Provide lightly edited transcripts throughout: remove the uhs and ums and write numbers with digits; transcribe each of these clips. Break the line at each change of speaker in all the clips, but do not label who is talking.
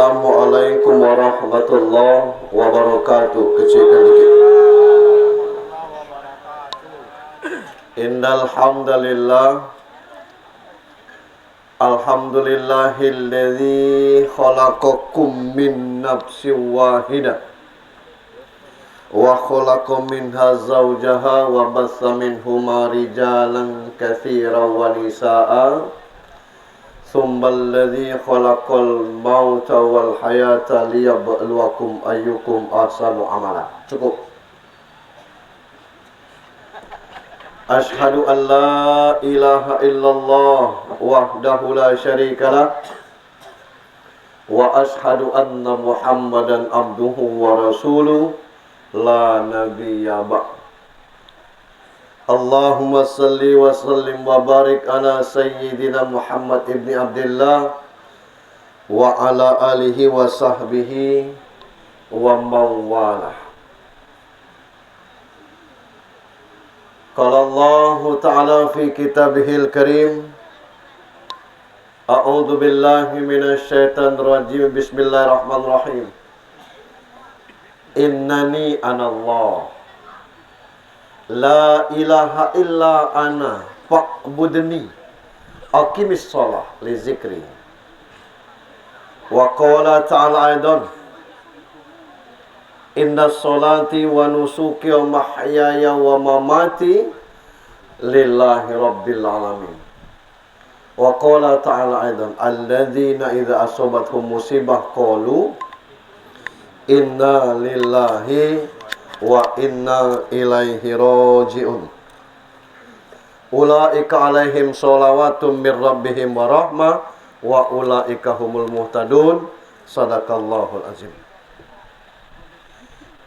Assalamualaikum warahmatullahi wabarakatuh. Kecilkan dikit. Innal hamdalillah alhamdulillahilladzi khalaqakum min nafsin wahidah wa khalaqa minha zawjaha wa bassa minhuma rijalan katsiran wa nisaa'a Tsummal ladzi khalaqal mauta wal hayata liyabluwakum ayyukum ahsanu amala. Cukup. Asyhadu an la ilaha illallah wahdahu la syarikalah wa asyhadu anna Muhammadan abduhu wa rasuluh la nabiyya ba'd. Allahumma salli wa sallim wa barik ala sayyidina Muhammad ibni Abdullah wa ala alihi wa sahbihi wa mawalah. Qala Allah Ta'ala fi kitabihil karim, A'udzu billahi minasy syaithanir rajim. Bismillahirrahmanirrahim. Innani anallah La ilaha illa ana fa'budni aqimis shalah li zikri. Wa qala ta'ala aidan inna sholati wa nusuki wa mahyaya wa mamati lillahi rabbil alamin. Wa qala ta'ala aidan alladzina idza asabathum musibah qalu inna lillahi wa inna ilaihi raji'un. Ulaika alaihim sholawatun mir rabbihim wa rahmah wa ulaika humul muhtadun. Sadaqallahul azim.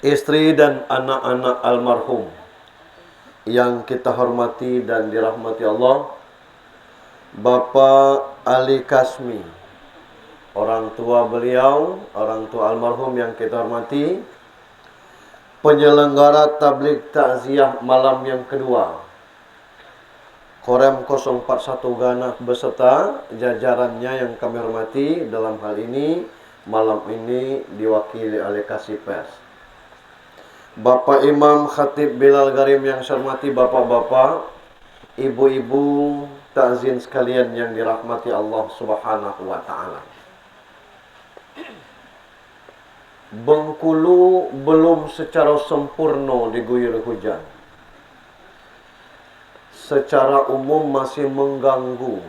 Istri dan anak-anak almarhum yang kita hormati dan dirahmati Allah, Bapak Ali Kasmi, orang tua beliau, orang tua almarhum yang kita hormati, penyelenggara tabligh takziah malam yang kedua, Korem 041 Gana beserta jajarannya yang kami hormati. Dalam hal ini, malam ini diwakili oleh Kasih Pers, Bapak Imam Khatib Bilal Garim yang saya hormati, bapak-bapak, ibu-ibu, takzin sekalian yang dirahmati Allah Subhanahu wa Ta'ala. Bengkulu belum secara sempurna diguyur hujan. Secara umum masih mengganggu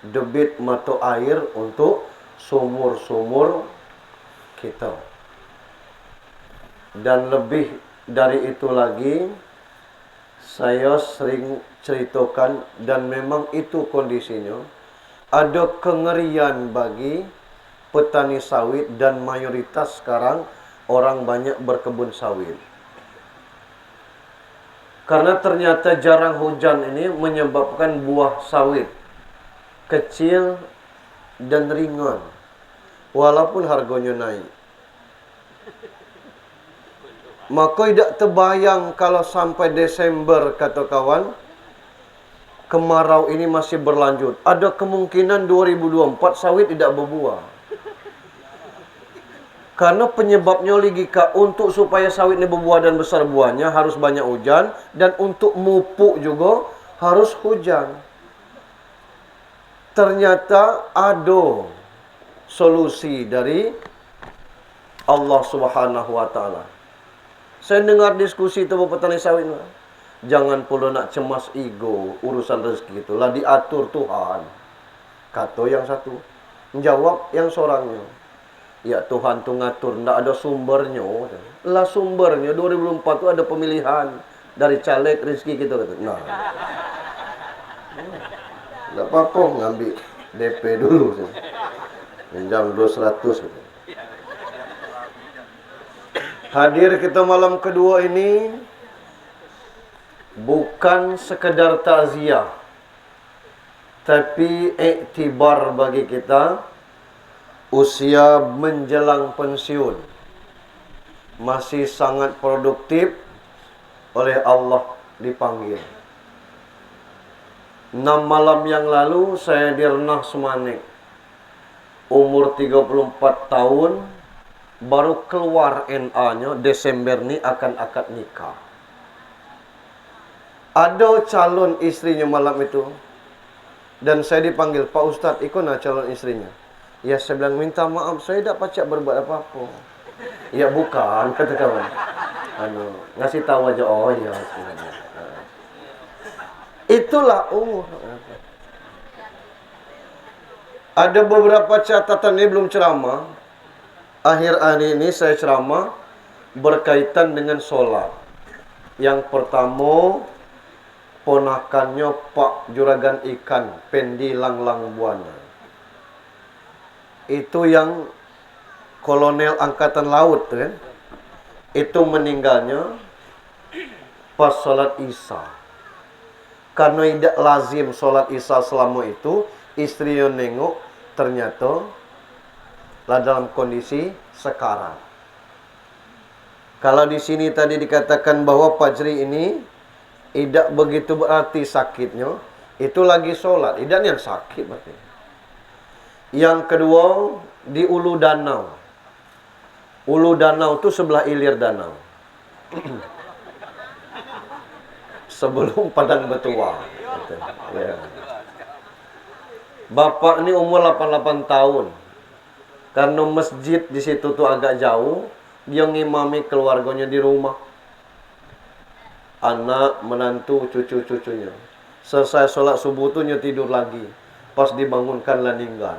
debit mata air untuk sumur-sumur kita. Dan lebih dari itu lagi, saya sering ceritakan dan memang itu kondisinya, ada kengerian bagi petani sawit dan mayoritas sekarang orang banyak berkebun sawit. Karena ternyata jarang hujan ini menyebabkan buah sawit kecil dan ringan walaupun harganya naik. Maka tidak terbayang kalau sampai Desember, kata kawan, kemarau ini masih berlanjut. Ada kemungkinan 2024 sawit tidak berbuah. Karena penyebabnya logika, untuk supaya sawit ini berbuah dan besar buahnya harus banyak hujan, dan untuk mupuk juga harus hujan. Ternyata ada solusi dari Allah Subhanahu wa Ta'ala. Saya dengar diskusi itu petani sawit, jangan pula nak cemas ego, urusan rezeki itulah diatur Tuhan. Kata yang satu, menjawab yang seorangnya, ya Tuhan tu ngatur, tidak ada sumbernya. Lah sumbernya 2004 tu ada pemilihan dari caleg rezeki kita kata. Nah, tidak apa-apa ngambil DP dulu, pinjam 200. Hadir kita malam kedua ini bukan sekedar takziah, tapi iktibar bagi kita. Usia menjelang pensiun, masih sangat produktif, oleh Allah dipanggil. 6 malam yang lalu saya di Renah Semanik umur 34 tahun, baru keluar NA-nya, Desember ni akan akad nikah. Ada calon istrinya malam itu, dan saya dipanggil, Pak Ustadz, ikut nak calon istrinya. Ya, saya bilang, minta maaf, saya tak pacak berbuat apa-apa. Ya, bukan, kata kawan. Ngasih tahu aja, oh ya. Itulah umur. Ada beberapa catatan, ini belum ceramah. Akhir hari ini saya ceramah berkaitan dengan solat. Yang pertama, ponakannya Pak Juragan Ikan, Pendi Langlang Buana. Itu yang kolonel angkatan laut kan? Itu meninggalnya pas solat Isya. Karena tidak lazim solat Isya selama itu, istrinya nengok, ternyata lah dalam kondisi sekarat. Kalau di sini tadi dikatakan bahwa Fajri ini tidak begitu berarti sakitnya, itu lagi sholat, tidak yang sakit berarti. Yang kedua, di Ulu Danau. Ulu Danau itu sebelah ilir danau. Sebelum Padang Betua. Ya. Bapak ini umur 88 tahun. Karena masjid di situ tuh agak jauh, dia ngimami keluarganya di rumah. Anak, menantu, cucu-cucunya. Selesai sholat subuh tuh dia tidur lagi. Pas dibangunkan lah meninggal.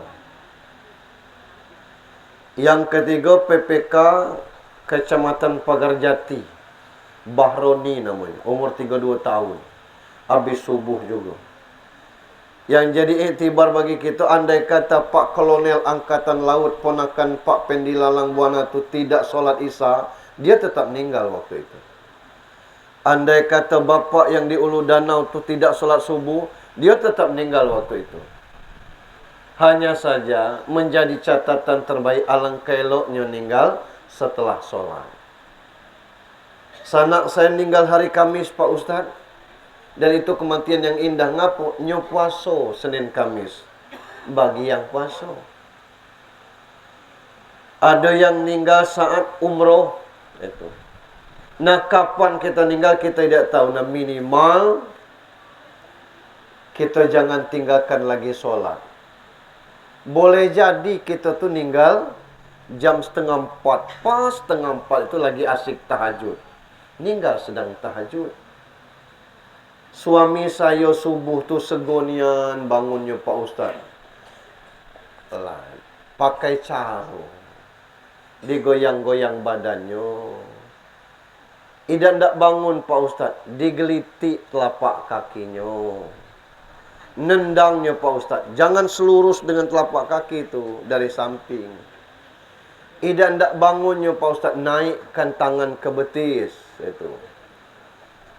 Yang ketiga, PPK Kecamatan Pagarjati, Bahroni namanya, umur 32 tahun. Habis subuh juga. Yang jadi iktibar bagi kita, andai kata Pak Kolonel Angkatan Laut, ponakan Pak Pendi Langlang Buana itu tidak sholat Isya, dia tetap meninggal waktu itu. Andai kata bapak yang di Ulu Danau itu tidak sholat subuh, dia tetap meninggal waktu itu. Hanya saja menjadi catatan terbaik, alangkah eloknya meninggal setelah sholat. Sanak saya meninggal hari Kamis, Pak Ustadz. Dan itu kematian yang indah. Ngapu? Nyo puaso Senin Kamis. Bagi yang puaso. Ada yang meninggal saat umroh. Itu. Nah, kapan kita meninggal kita tidak tahu. Nah, minimal kita jangan tinggalkan lagi sholat. Boleh jadi kita tuh meninggal jam 3:30. Pas 3:30 itu lagi asik tahajud. Meninggal sedang tahajud. Suami saya subuh tu segonian bangunnya Pak Ustaz. Pakai sarung. Digoyang-goyang badannya. Tidak ndak bangun Pak Ustaz. Digelitik telapak kakinya. Nendangnya Pak Ustaz. Jangan selurus dengan telapak kaki itu dari samping. Tidak ndak bangunnya Pak Ustaz. Naikkan tangan ke betis. Itu.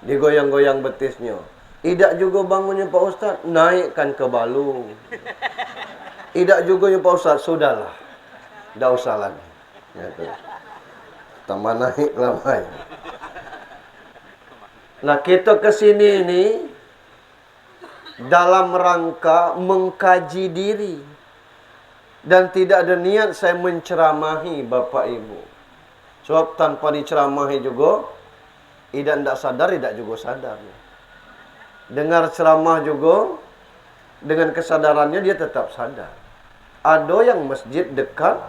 Digoyang-goyang betisnya. Tidak juga bangunnya Pak Ustaz. Naikkan ke balung. Tidak juga ya Pak Ustaz. Sudahlah. Tidak usah lagi. Gitu. Tambah naik lah. Nah, kita ke sini ini dalam rangka mengkaji diri. Dan tidak ada niat saya menceramahi Bapak Ibu. Sebab tanpa diceramahi juga, tidak sadar, tidak juga sadar. Dengar ceramah juga, dengan kesadarannya dia tetap sadar. Ada yang masjid dekat,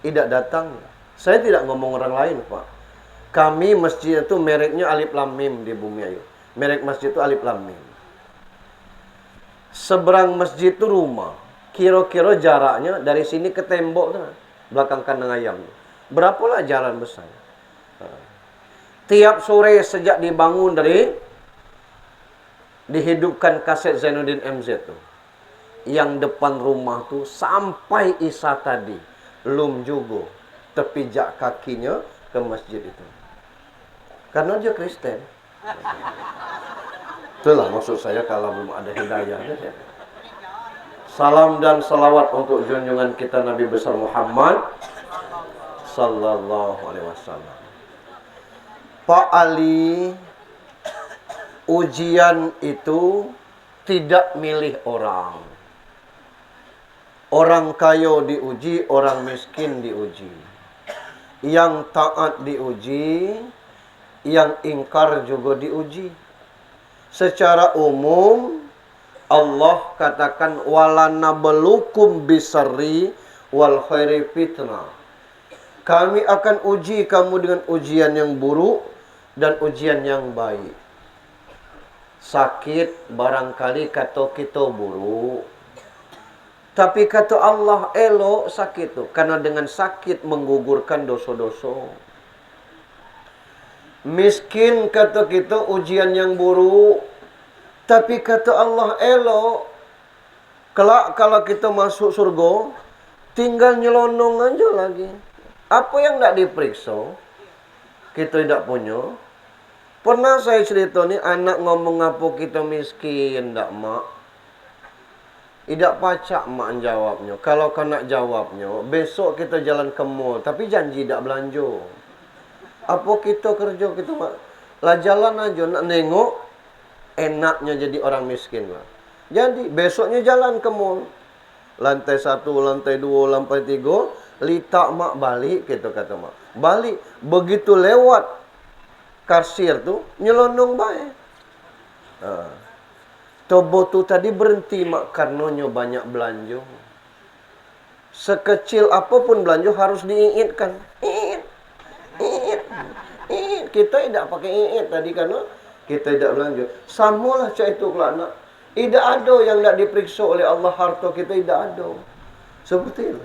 tidak datang. Saya tidak ngomong orang lain, Pak. Kami masjid itu mereknya Alif Lam Mim di Bumi Ayu. Merek masjid itu Alif Lam Mim. Seberang masjid itu rumah. Kira-kira jaraknya dari sini ke tembok, belakang kandang ayam. Berapalah jalan besar. Tiap sore sejak dibangun dari dihidupkan kaset Zainuddin MZ tuh. Yang depan rumah tuh sampai Isya tadi belum juga terpijak kakinya ke masjid itu. Karena dia Kristen. Itulah maksud saya kalau belum ada hidayah. Salam dan salawat untuk junjungan kita Nabi besar Muhammad sallallahu alaihi wasallam. Pak Ali, ujian itu tidak milih orang. Orang kaya diuji, orang miskin diuji. Yang taat diuji, yang ingkar juga diuji. Secara umum, Allah katakan, walanabluukum bisarri wal khairi fitnah. Kami akan uji kamu dengan ujian yang buruk dan ujian yang baik. Sakit barangkali kata kita buruk. Tapi kata Allah elok sakit tu. Karena dengan sakit menggugurkan dosa-dosa. Miskin kata kita ujian yang buruk. Tapi kata Allah elok. Kelak kalau kita masuk surga, tinggal nyelonong aja lagi. Apa yang tak diperiksa, kita tidak punya. Pernah saya cerita ni, anak ngomong apa kita miskin, tak mak? Tidak pacak mak jawabnya. Kalau kau nak jawabnya, besok kita jalan ke mall. Tapi janji tak belanja. Apa kita kerja, kita lah jalan aja nak nengok. Enaknya jadi orang miskin lah. Jadi besoknya jalan ke mall. Lantai 1, lantai 2, lantai 3. Litak mak balik, kita kata mak. Balik. Begitu lewat kasir tu, nyelonong baik. Tobo tu tadi berhenti mak karenanya banyak belanja. Sekecil apapun belanja harus diingatkan. Kita tidak pakai ingat tadi karena kita tidak belanja. Samalah macam itu kalau anak. Tidak ada yang tidak diperiksa oleh Allah harta kita, tidak ada. Seperti itu.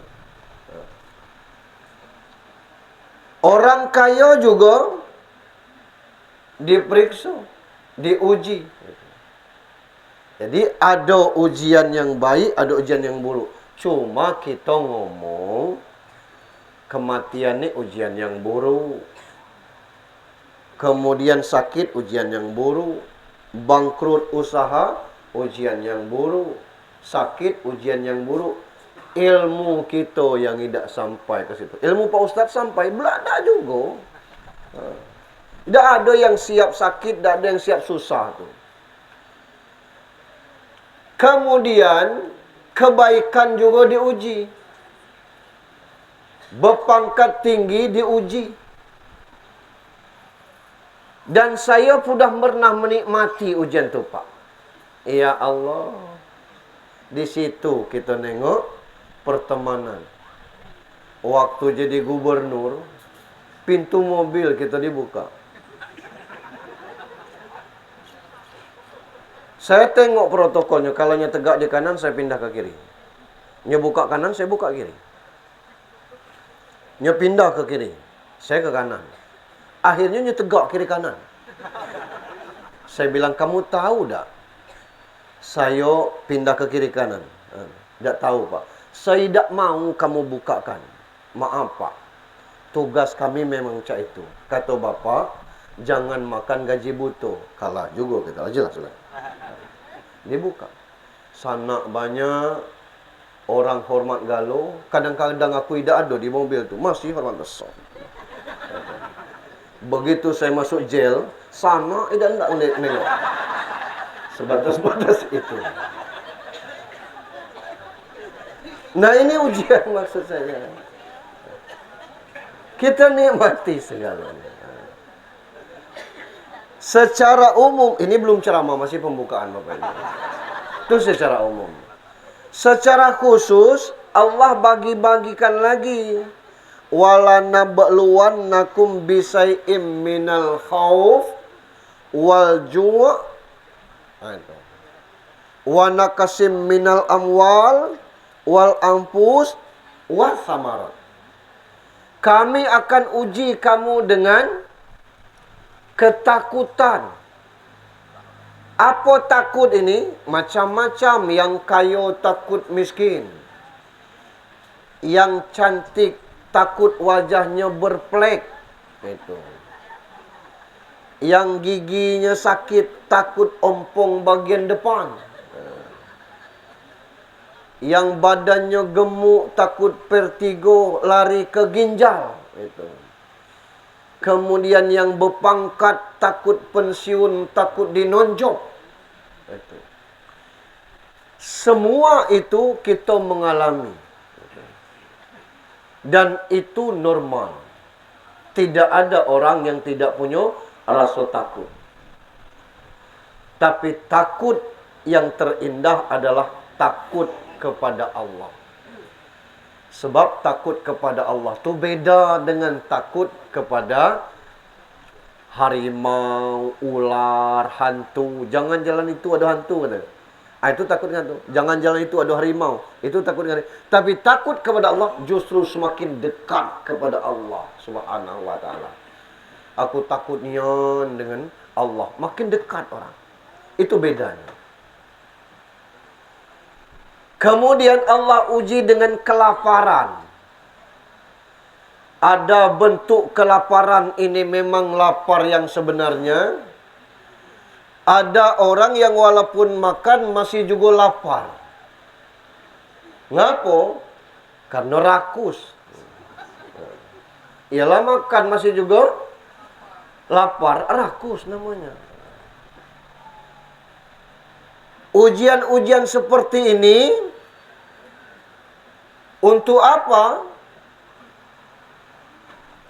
Orang kaya juga diperiksa, diuji. Jadi ada ujian yang baik, ada ujian yang buruk. Cuma kita ngomong kematian ni ujian yang buruk. Kemudian sakit ujian yang buruk. Bangkrut usaha ujian yang buruk. Sakit ujian yang buruk. Ilmu kita yang tidak sampai ke situ. Ilmu Pak Ustaz sampai, belada juga. Tidak ada yang siap sakit, tidak ada yang siap susah tu. Kemudian, kebaikan juga diuji. Berpangkat tinggi diuji. Dan saya sudah pernah menikmati ujian tu, Pak. Ya Allah. Di situ kita nengok pertemanan. Waktu jadi gubernur, pintu mobil kita dibuka. Saya tengok protokolnya, kalau nya tegak di kanan, saya pindah ke kiri. Nya buka kanan, saya buka kiri. Nya pindah ke kiri, saya ke kanan. Akhirnya nya tegak kiri kanan. Saya bilang, kamu tahu tak? Saya pindah ke kiri kanan. Tak tahu, Pak. Saya tidak mau kamu bukakan. Maaf, Pak. Tugas kami memang macam itu. Kata Bapak, jangan makan gaji butuh. Kalah juga kita. Jelas. Dibuka. Sanak banyak. Orang hormat galau. Kadang-kadang aku tidak ada di mobil tu. Masih hormat besar. Begitu saya masuk jail, sana tidak nengok. Sebatas-batas itu. Nah, ini ujian maksud saya. Kita nikmati segalanya. Secara umum, ini belum ceramah, masih pembukaan Bapak Ibu. Itu secara umum. Secara khusus, Allah bagi-bagikan lagi. Wala nabluwannakum bisai'im minal khauf wal ju' wa naqsim minal amwal wal anfus was samarat. Kami akan uji kamu dengan ketakutan. Apa takut ini? Macam-macam. Yang kaya takut miskin. Yang cantik takut wajahnya berplek. Itu. Yang giginya sakit takut ompong bagian depan. Yang badannya gemuk takut vertigo lari ke ginjal. Itu. Kemudian yang berpangkat takut pensiun, takut dinonjok. Itu. Semua itu kita mengalami. Dan itu normal. Tidak ada orang yang tidak punya rasa takut. Tapi takut yang terindah adalah takut kepada Allah. Sebab takut kepada Allah tu beda dengan takut kepada harimau, ular, hantu. Jangan jalan itu ada hantu kata. Itu takut dengan itu. Jangan jalan itu ada harimau. Itu takut dengan itu. Tapi takut kepada Allah justru semakin dekat kepada Allah Subhanahu wa taala. Aku takutnya dengan Allah, makin dekat orang. Itu bedanya. Kemudian Allah uji dengan kelaparan. Ada bentuk kelaparan ini memang lapar yang sebenarnya. Ada orang yang walaupun makan masih juga lapar. Ngapa? Karena rakus. Ialah makan masih juga lapar, rakus namanya. Ujian-ujian seperti ini untuk apa?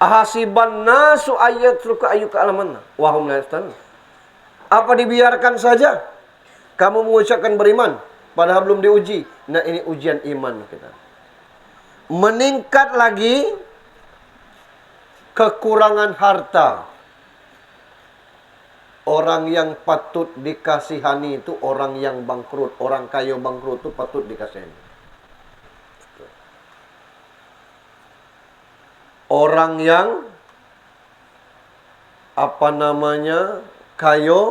Ahasiban nasu ayyatruka ayyuka alamanna wa hum la yaftanun. Apa dibiarkan saja kamu mengucapkan beriman padahal belum diuji? Nah, ini ujian iman kita. Meningkat lagi kekurangan harta. Orang yang patut dikasihani itu orang yang bangkrut. Orang kaya bangkrut itu patut dikasihani. Orang yang kaya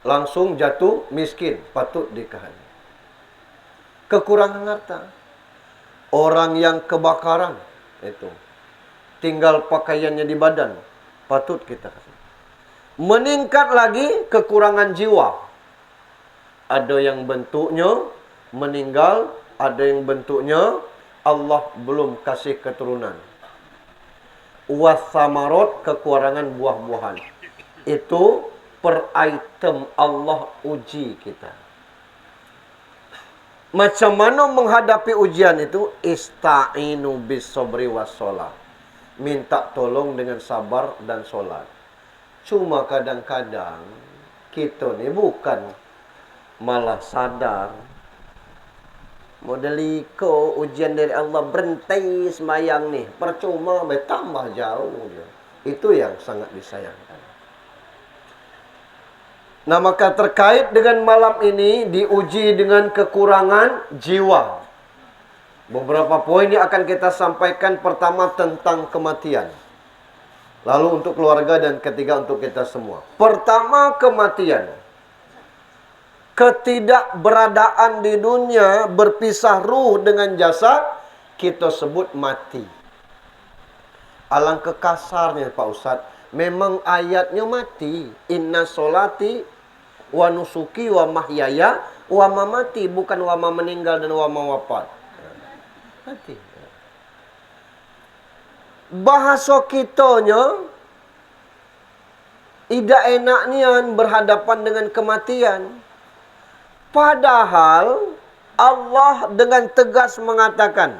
langsung jatuh miskin, patut dikasihani. Kekurangan harta. Orang yang kebakaran itu tinggal pakaiannya di badan, patut kita kasih. Meningkat lagi kekurangan jiwa. Ada yang bentuknya meninggal, ada yang bentuknya Allah belum kasih keturunan. Wasamarot, kekurangan buah-buahan. Itu per item Allah uji kita. Macam mana menghadapi ujian itu? Ista'inu bis sabri was shalah. Minta tolong dengan sabar dan solat. Cuma kadang-kadang kita ni bukan malah sadar. Model iko ujian dari Allah berhenti semayang ni. Percuma bertambah jauh je. Itu yang sangat disayangkan. Nah, maka terkait dengan malam ini diuji dengan kekurangan jiwa. Beberapa poin yang akan kita sampaikan. Pertama tentang kematian. Lalu untuk keluarga dan ketiga untuk kita semua. Pertama kematian. Ketidakberadaan di dunia, berpisah ruh dengan jasad, kita sebut mati. Alangkah kasarnya Pak Ustaz. Memang ayatnya mati. Inna solati wa nusuki wa mahyaya wa mamati. Bukan wa ma meninggal dan wa ma wafat. Mati. Bahasa kitanya tidak enaknya berhadapan dengan kematian. Padahal Allah dengan tegas mengatakan,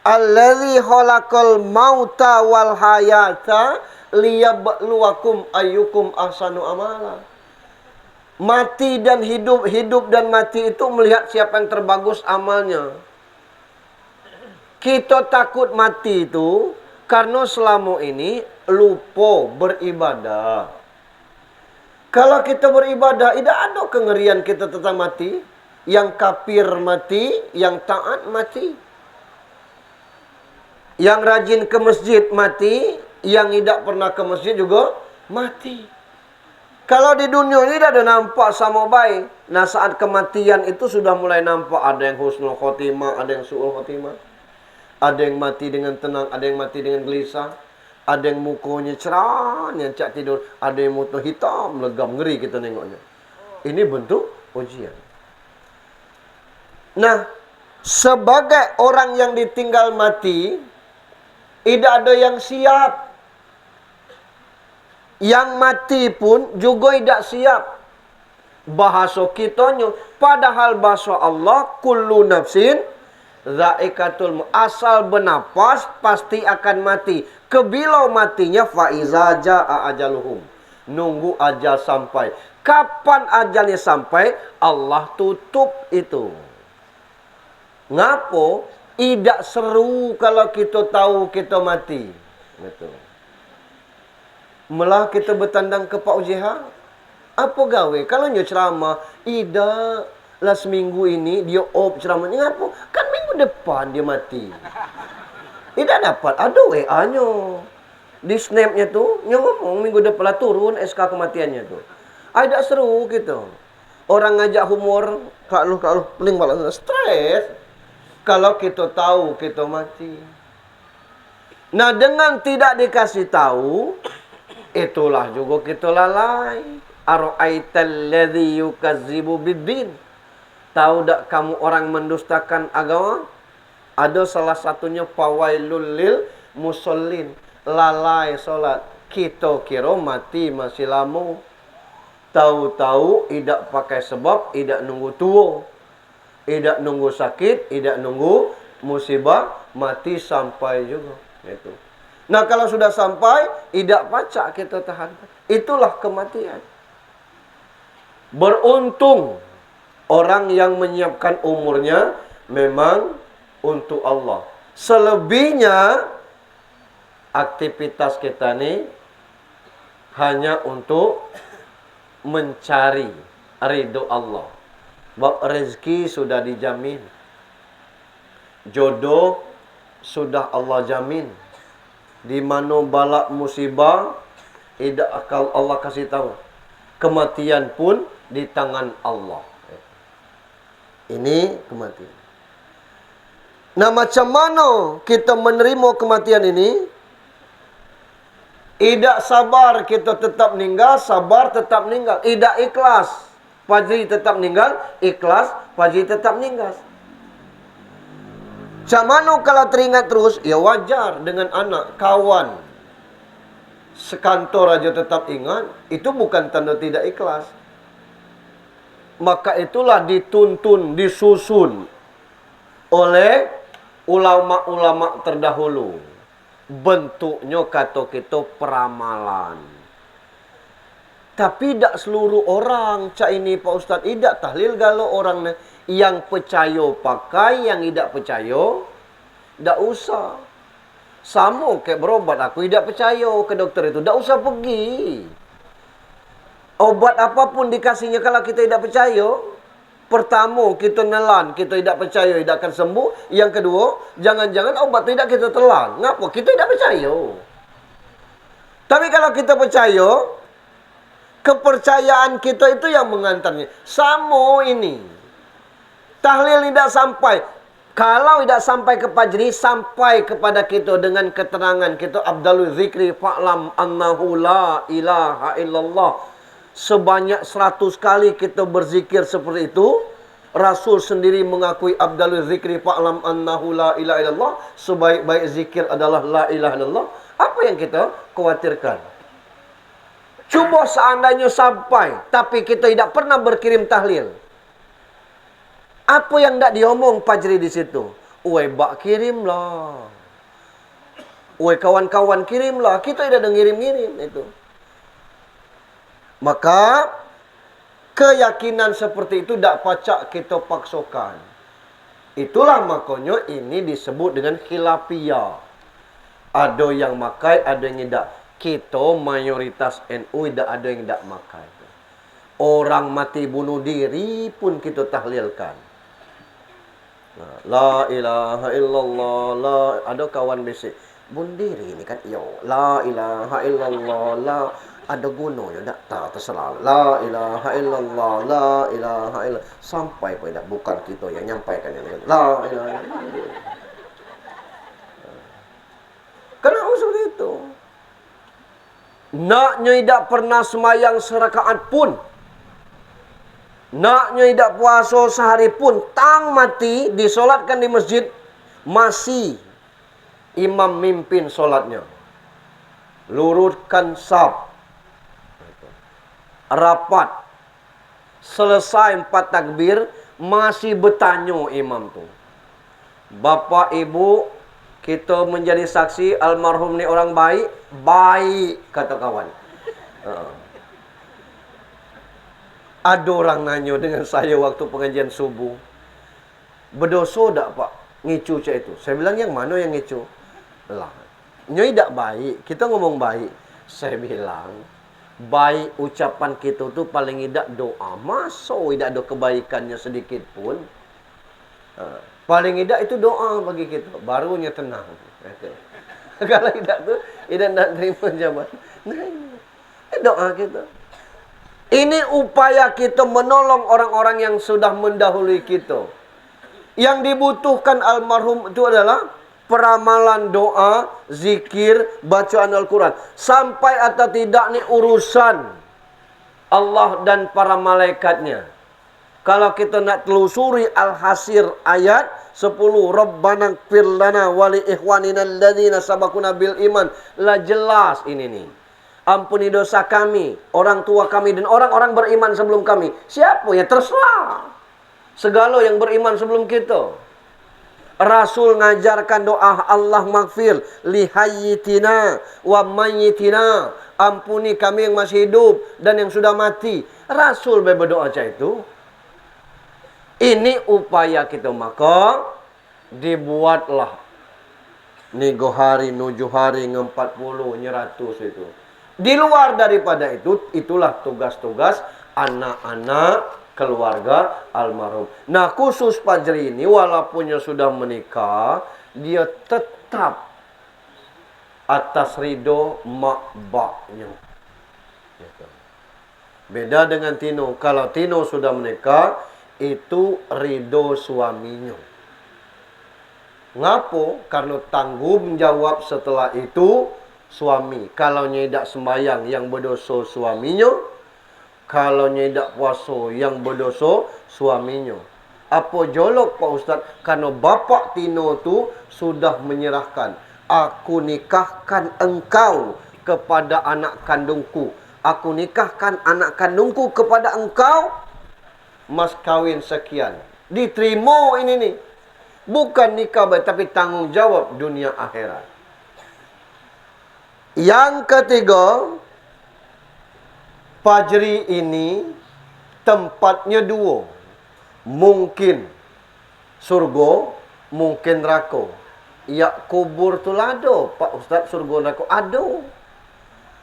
Allazi khalaqal mauta wal hayata liyabluwakum ayyukum ahsanu amala. Mati dan hidup, hidup dan mati itu melihat siapa yang terbagus amalnya. Kita takut mati itu karena selama ini lupa beribadah. Kalau kita beribadah, tidak ada kengerian kita tentang mati. Yang kafir mati, yang taat mati. Yang rajin ke masjid mati, yang tidak pernah ke masjid juga mati. Kalau di dunia ini tidak ada nampak sama baik. Nah, saat kematian itu sudah mulai nampak. Ada yang husnul khotimah, ada yang su'ul khotimah. Ada yang mati dengan tenang, ada yang mati dengan gelisah. Ada yang mukanya cerah, yang cak tidur. Ada yang muka hitam, legam, ngeri kita tengoknya. Ini bentuk ujian. Nah, sebagai orang yang ditinggal mati, tidak ada yang siap. Yang mati pun juga tidak siap. Bahasa kitanya, padahal bahasa Allah, kullu nafsin zaikatul maut. Asal bernapas pasti akan mati. Kebilau matinya faiza jaa ajaluhum. Nunggu ajal sampai. Kapan ajalnya sampai? Allah tutup itu. Ngapo? Tidak seru kalau kita tahu kita mati. Betul. Malah kita bertandang ke Pak Ujiha. Apa gawe? Kalau nyo ceramah, ida lah seminggu ini dia ceramahnya ngapo? Kan minggu depan dia mati. Ida dapat ada WA-nyo. Di snapnya tuh, nyo ngomong minggu depan lah turun SK kematiannya tuh. Ada seru gitu. Orang ngajak humor, kalau paling malah stres. Kalau kita tahu kita mati. Nah, dengan tidak dikasih tahu, itulah juga kita lalai. Ara'aital ladzi yukazzibu biddin. Tahu tak kamu orang mendustakan agama? Ada salah satunya fawailul lil musallin. Lalai solat. Kita kira mati masih lama. Tahu-tahu tidak pakai sebab, tidak nunggu tua. Tidak nunggu sakit, tidak nunggu musibah, mati sampai juga. Itu. Nah, kalau sudah sampai, tidak pacak kita tahan. Itulah kematian. Beruntung orang yang menyiapkan umurnya memang untuk Allah. Selebihnya aktivitas kita ini hanya untuk mencari ridho Allah. Sebab rezeki sudah dijamin. Jodoh sudah Allah jamin. Di mana balak musibah, tidak akan Allah kasih tahu. Kematian pun di tangan Allah. Ini kematian. Nah, macam mana kita menerima kematian ini? Tidak sabar kita tetap meninggal, sabar tetap meninggal. Tidak ikhlas, Fajri tetap meninggal, ikhlas, Fajri tetap meninggal. Macam mana kalau teringat terus? Ya wajar dengan anak, kawan. Sekantor aja tetap ingat, itu bukan tanda tidak ikhlas. Maka itulah dituntun, disusun oleh ulama-ulama terdahulu. Bentuknya kata kita peramalan. Tapi tidak seluruh orang, cak ini Pak Ustaz, tidak tahlil kalau orang yang percaya pakai, yang tidak percaya, tidak usah. Sama kayak berobat, aku tidak percaya ke dokter itu, tidak usah pergi. Obat apapun dikasihnya kalau kita tidak percaya, pertama kita nelan, kita tidak percaya tidak akan sembuh. Yang kedua, jangan-jangan obat tidak kita telan. Ngapa? Kita tidak percaya. Tapi kalau kita percaya, kepercayaan kita itu yang mengantarnya. Sama ini. Tahlil tidak sampai. Kalau tidak sampai ke Fajri, sampai kepada kita dengan keterangan kita Abdalul Zikri fa'lam annahu la ilaha illallah. Sebanyak 100 kali kita berzikir seperti itu, Rasul sendiri mengakui Abdalul Zikri fa'lam annahu la ilaha illallah. Sebaik-baik zikir adalah la ilaha illallah. Apa yang kita khawatirkan? Cuba seandainya sampai, tapi kita tidak pernah berkirim tahlil. Apa yang tidak diomong Fajri di situ? Uwe bak kirimlah. Uwe kawan-kawan kirimlah. Kita tidak ada ngirim-ngirim itu. Maka keyakinan seperti itu tidak pacak kita paksakan. Itulah makanya ini disebut dengan khilafiyah. Ada yang makai, ada yang tidak. Kita mayoritas NU tidak ada yang tidak makai. Orang mati bunuh diri pun kita tahlilkan. La ilaha illallah, la. Ada kawan bisik, bunuh diri ini kan, yo, la ilaha illallah, la. Ada gunanya, tak tahu, terserah. La ilaha illallah, la ilaha illallah. Sampai pun tidak, bukan kita yang nyampaikan ini. La ilaha illallah. Kenapa seperti itu? Naknya tidak pernah semayang serakaat pun. Naknya tidak puasa sehari pun. Tang mati, disolatkan di masjid. Masih imam mimpin solatnya. Lurutkan saf. Rapat. Selesai 4 takbir, masih bertanya imam tu. Bapak, Ibu, kita menjadi saksi almarhum ni orang baik. Baik, kata kawan. Ada orang nanya dengan saya waktu pengajian subuh. Berdosa tak Pak ngicu macam itu? Saya bilang, yang mana yang ngicu? Lah, nyoi tak baik. Kita ngomong baik. Saya bilang, baik ucapan kita tu paling tidak doa. Masa tidak ada kebaikannya sedikit pun. Paling tidak itu doa bagi kita. Barunya tenang. Kalau tidak tu, tidak nak terima jabatan. Nah, doa kita. Ini upaya kita menolong orang-orang yang sudah mendahului kita. Yang dibutuhkan almarhum itu adalah peramalan doa, zikir, bacaan Al-Quran. Sampai atau tidak ni urusan Allah dan para malaikatnya. Kalau kita nak telusuri Al-Hasir ayat 10, Rabbana ighfir lana wa li ikhwanina alladzina sabaquna bil iman. Lah jelas ini nih. Ampuni dosa kami, orang tua kami, dan orang-orang beriman sebelum kami. Siapa ya? Terserah. Segala yang beriman sebelum kita. Rasul ngajarkan doa Allah maghfir lihayyitina wa mayyitina. Ampuni kami yang masih hidup dan yang sudah mati. Rasul berdoa macam itu. Ini upaya kita, maka dibuatlah nego hari, 7 hari, 40, 100 itu. Di luar daripada itu, itulah tugas-tugas anak-anak keluarga almarhum. Nah, khusus Fajri ini, walaupunnya sudah menikah, dia tetap atas ridho mak baknya. Beda dengan Tino. Kalau Tino sudah menikah, itu ridho suaminya. Ngapo? Karena tanggung jawab setelah itu suami. Kalau nyedak sembayang, yang berdosa suaminya. Kalau nyedak puasa, yang berdosa suaminya. Apa jolok Pak Ustaz? Karena bapak Tino tu sudah menyerahkan. Aku nikahkan engkau kepada anak kandungku. Aku nikahkan anak kandungku kepada engkau. Mas kawin sekian. Diterima ini nih. Bukan nikah tapi tanggung jawab dunia akhirat. Yang ketiga, Fajri ini tempatnya dua. Mungkin surga, mungkin neraka. Ya kubur tu lado, Pak Ustaz, surga neraka ada.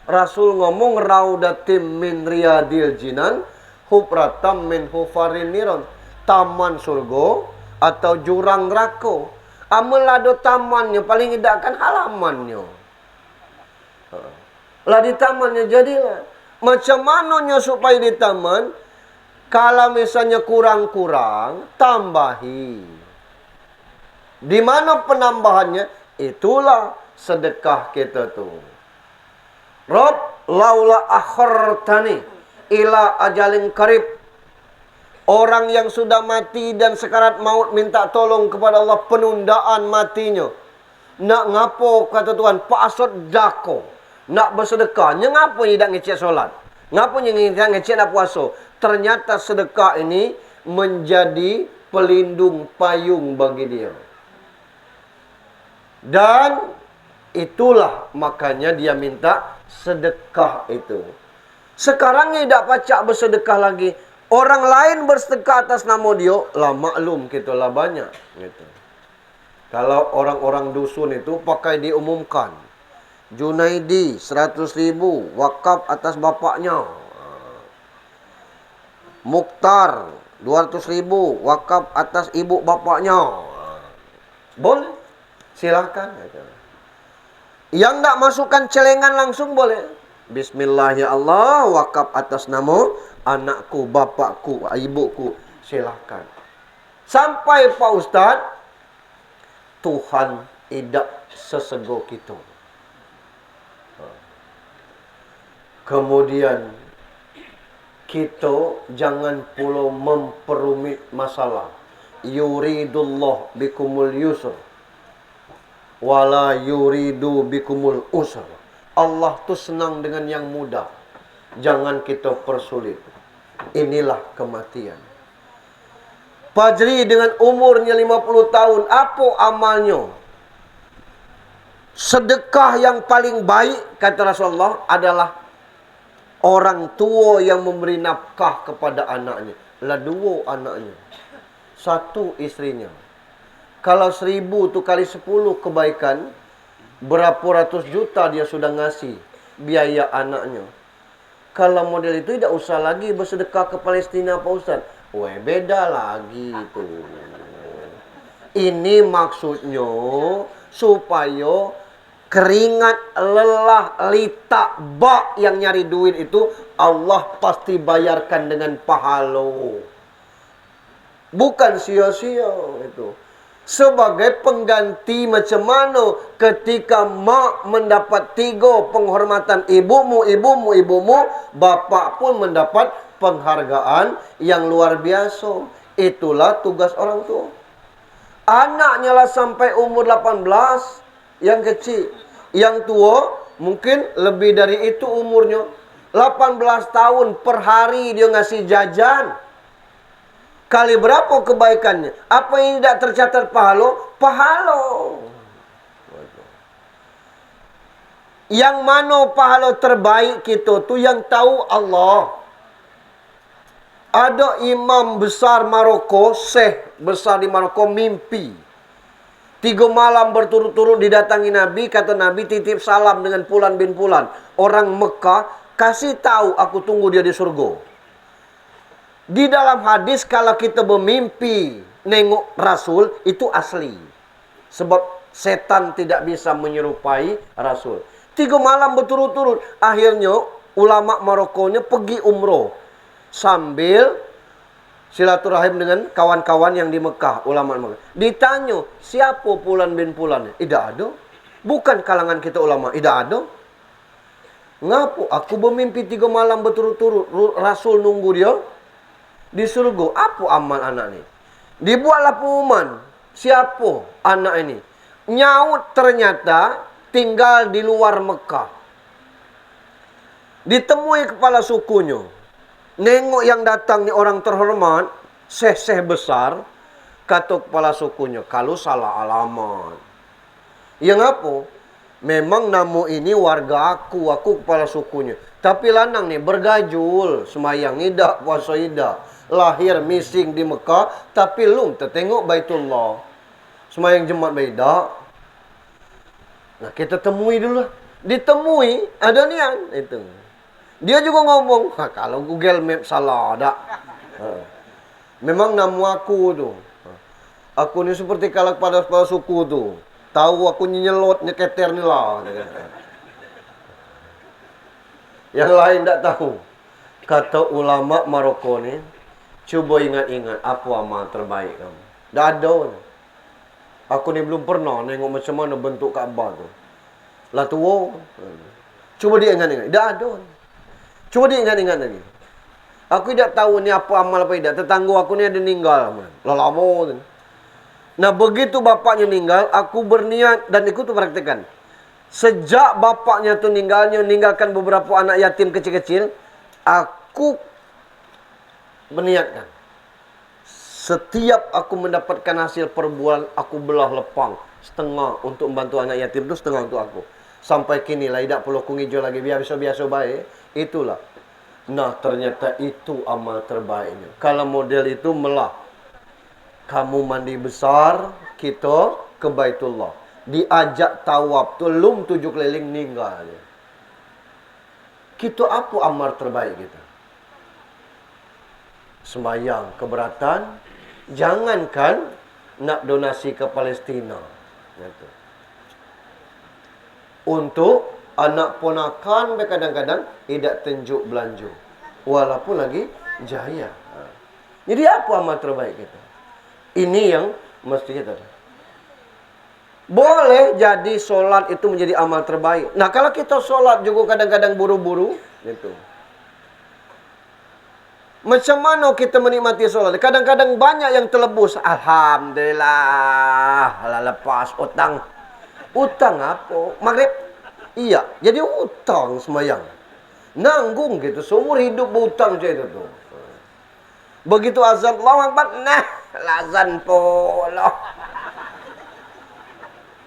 Rasul ngomong raudatim min riyadil jinan, hupratam min hufarin niron. Taman surga atau jurang neraka. Amal ada tamannya, paling tidak kan halamannya. Lah di tamannya jadilah. Macam mananya supaya di taman? Kalau misalnya kurang-kurang, tambahi. Di mana penambahannya? Itulah sedekah kita tu. Rob laula akhartani ila ajalin karib. Orang yang sudah mati dan sekarat maut minta tolong kepada Allah penundaan matinya. Nak ngapo kata Tuhan? Pasot dako. Nak bersedekah. Ngapa ni tak ngecek solat? Ngapa ni tak ngecek nak puasa? Ternyata sedekah ini menjadi pelindung payung bagi dia. Dan itulah makanya dia minta sedekah itu. Sekarang ni tak pacak bersedekah lagi. Orang lain bersedekah atas nama dia, lah maklum kita lah banyak. Gitu. Kalau orang-orang dusun itu pakai diumumkan. Junaidi 100.000 wakaf atas bapaknya. Mukhtar 200.000 wakaf atas ibu bapaknya. Boleh. Silakan. Yang tak masukkan celengan langsung boleh. Bismillah ya Allah, wakaf atas nama anakku, bapakku, ibuku. Silakan. Sampai Pak Ustaz, Tuhan tidak sesego kita. Kemudian kita jangan pula memperumit masalah. Yuridullah bikumul yusr wala yuridu bikumul usr. Allah tu senang dengan yang mudah. Jangan kita persulit. Inilah kematian. Fajri dengan umurnya 50 tahun, apa amalnya? Sedekah yang paling baik, kata Rasulullah, adalah orang tua yang memberi nafkah kepada anaknya. Lah dua anaknya, satu istrinya. Kalau 1000 tu kali 10 kebaikan, berapa ratus juta dia sudah ngasih biaya anaknya. Kalau model itu tidak usah lagi bersedekah ke Palestina, Pak Ustaz. Weh, beda lagi itu. Ini maksudnya supaya keringat, lelah, litak, bak yang nyari duit itu Allah pasti bayarkan dengan pahala. Bukan sia-sia itu. Sebagai pengganti macam mana ketika mak mendapat 3 penghormatan ibumu, bapak pun mendapat penghargaan yang luar biasa. Itulah tugas orang tua. Anaknya lah sampai umur 18, yang kecil. Yang tua mungkin lebih dari itu umurnya. 18 tahun per hari dia ngasih jajan. Kali berapa kebaikannya? Apa yang tidak tercatat pahala? Pahala. Yang mana pahala terbaik kita tu yang tahu Allah. Ada imam besar Maroko, syekh besar di Maroko, mimpi 3 malam berturut-turut didatangi Nabi. Kata Nabi, titip salam dengan Fulan bin Fulan, orang Mekah, kasih tahu aku tunggu dia di surga. Di dalam hadis kalau kita bermimpi nengok Rasul itu asli. Sebab setan tidak bisa menyerupai Rasul. 3 malam berturut-turut. Akhirnya ulama Marokonya pergi umroh sambil silaturahim dengan kawan-kawan yang di Mekah, ulama Mekah. Ditanya, siapa Fulan bin Fulan? Tidak ada. Bukan kalangan kita ulama, tidak ada. Ngapu? Aku bermimpi 3 malam berturut-turut. Rasul nunggu dia di surga. Apa amal anak ni? Dibuatlah pengumuman. Siapa anak ini? Nyaut ternyata tinggal di luar Mekah. Ditemui kepala sukunya. Nengok yang datang ni orang terhormat, syekh-syekh besar. Kata kepala sukunya, kalau salah alamat. Yang apa? Memang nama ini warga aku kepala sukunya. Tapi lanang ni bergajul, semayang idak, puasa idak. Lahir mising di Mekah, tapi lum tertengok Baitullah. Semayang Jumat beda. Nah, kita temui dulu lah. Ditemui, ada nian. Itu. Dia juga ngomong, kalau Google Map salah, tak. Memang nama aku tu. Aku ni seperti kalau pada suku tu. Tahu aku nyelot, nyeketer ni lah. Yang lain tak tahu. Kata ulama Maroko ni, cuba ingat-ingat apa amal terbaik kamu. Dah ada. Aku ni belum pernah nengok macam mana bentuk Kaabah tu. Lah tua. Cuba dia ingat-ingat. Dah ada. Cuba dia ingat-ingat lagi. Aku tidak tahu ni apa amal apa tidak. Tetangga aku ni ada meninggal. Lah lama tu. Nah begitu bapaknya meninggal, aku berniat dan ikut praktekkan. Sejak bapaknya tu meninggalkan beberapa anak yatim kecil-kecil, aku berniatkan. Setiap aku mendapatkan hasil per bulan, aku belah lepang. Setengah untuk membantu anak yatim itu, setengah untuk aku. Sampai kini lah, tidak perlu aku ngijau lagi. Biasa-biasa baik. Itulah. Nah, ternyata itu amal terbaiknya. Kalau model itu melah. Kamu mandi besar, kita ke Baitullah. Diajak tawaf tu, lum 7 keliling meninggal. Kita apa amal terbaik kita? Sembayang keberatan, jangankan nak donasi ke Palestina. Untuk anak ponakan kadang-kadang tidak tunjuk belanja. Walaupun lagi jaya. Jadi apa amal terbaik kita? Ini yang mesti kita. Boleh jadi solat itu menjadi amal terbaik. Nah, kalau kita solat juga kadang-kadang buru-buru, gitu. Macam mana kita menikmati solat? Kadang-kadang banyak yang terlebus. Alhamdulillah, lah lepas utang. Utang apa? Maghrib. Iya, jadi utang semayang. Nanggung gitu, seumur hidup berhutang macam itu tu. Begitu azan Allahu Akbar, nah, lazan pula.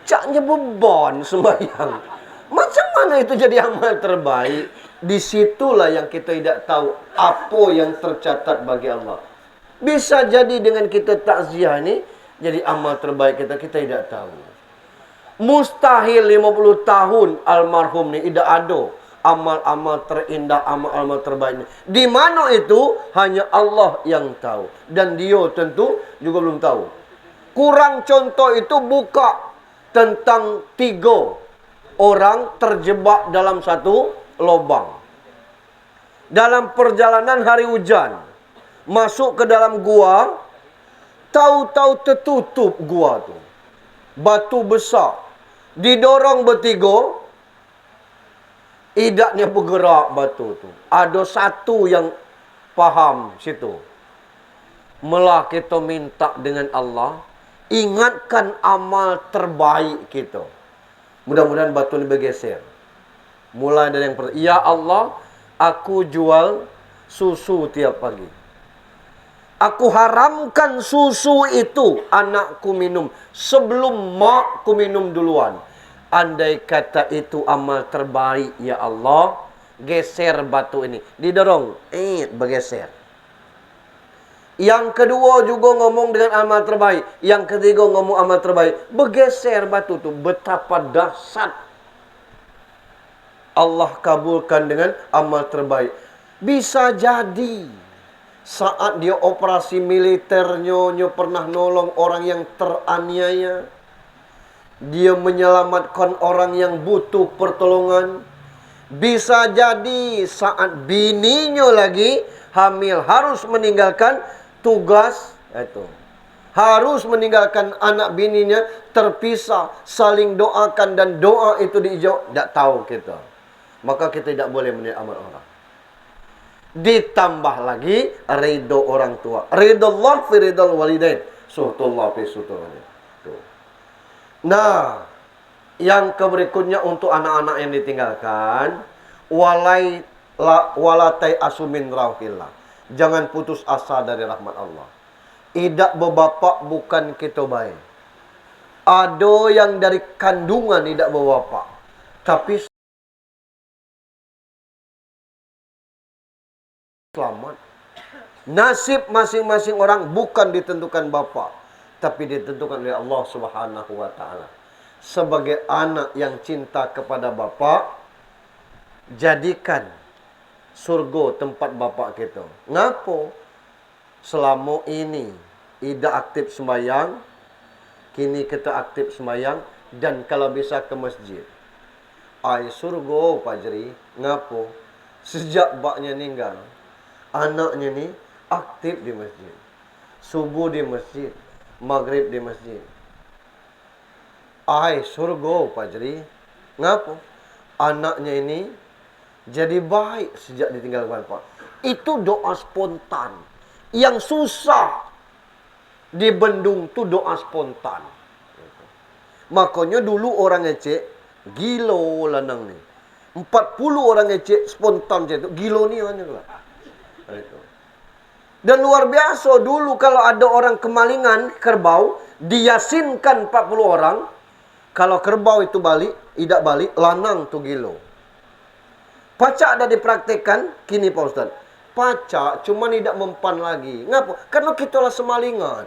Caknya beban sembahyang. Macam mana itu jadi amal terbaik? Disitulah yang kita tidak tahu apa yang tercatat bagi Allah. Bisa jadi dengan kita takziah ini jadi amal terbaik kita tidak tahu. Mustahil 50 tahun almarhum ni tidak ada amal-amal terindah, amal-amal terbaik ni. Di mana itu hanya Allah yang tahu, dan dia tentu juga belum tahu. Kurang contoh itu buka tentang 3 orang terjebak dalam satu lubang. Dalam perjalanan hari hujan, masuk ke dalam gua, tahu-tahu tertutup gua tu. Batu besar. Didorong bertiga, idaknya bergerak batu tu. Ada satu yang faham situ. Malah kita minta dengan Allah, ingatkan amal terbaik kita. Mudah-mudahan batu ini bergeser. Mulai dari yang pertama, ya Allah, aku jual susu tiap pagi. Aku haramkan susu itu anakku minum sebelum makku minum duluan. Andai kata itu amal terbaik, ya Allah, geser batu ini. Didorong, bergeser. Yang kedua juga ngomong dengan amal terbaik. Yang ketiga ngomong amal terbaik. Bergeser batu tu. Betapa dahsyat. Allah kabulkan dengan amal terbaik. Bisa jadi saat dia operasi militernya, pernah nolong orang yang teraniaya. Dia menyelamatkan orang yang butuh pertolongan. Bisa jadi saat bininya lagi hamil, harus meninggalkan tugas itu. Harus meninggalkan anak bininya, terpisah, saling doakan, dan doa itu diijabah. Tak tahu kita. Maka kita tidak boleh menilai amal orang. Ditambah lagi ridho orang tua. Ridho Allah fi ridho walidain. Suhtullah fi suhtullah. Nah, yang berikutnya untuk anak-anak yang ditinggalkan, walatai asumin rauhillah. Jangan putus asa dari rahmat Allah. Idak berbapak bukan kita baik. Ada yang dari kandungan idak berbapak, tapi selamat. Nasib masing-masing orang bukan ditentukan bapak, tapi ditentukan oleh Allah Subhanahu wa taala. Sebagai anak yang cinta kepada bapak, jadikan surga tempat bapak kita. Ngapa? Selama ini tidak aktif sembahyang, kini kita aktif sembahyang, dan kalau bisa ke masjid. Ai surga Pak Jeri. Ngapa? Sejak baknya meninggal, anaknya ni aktif di masjid. Subuh di masjid, maghrib di masjid. Ai surga Pak Jeri. Ngapa? Anaknya ini jadi baik sejak ditinggalkan bapak. Itu doa spontan. Yang susah dibendung tu doa spontan. Makanya dulu orang ngecek, gilo lanang ni. 40 orang ngecek spontan macam tu. Gilo ni hanya lah. Dan luar biasa dulu kalau ada orang kemalingan kerbau, diyasinkan 40 orang. Kalau kerbau itu balik, tidak balik, lanang tu gilo. Pacak dah dipraktikkan, kini Pak Ustaz. Pacak cuma tidak mempan lagi. Ngapa? Karena kita lah semalingan.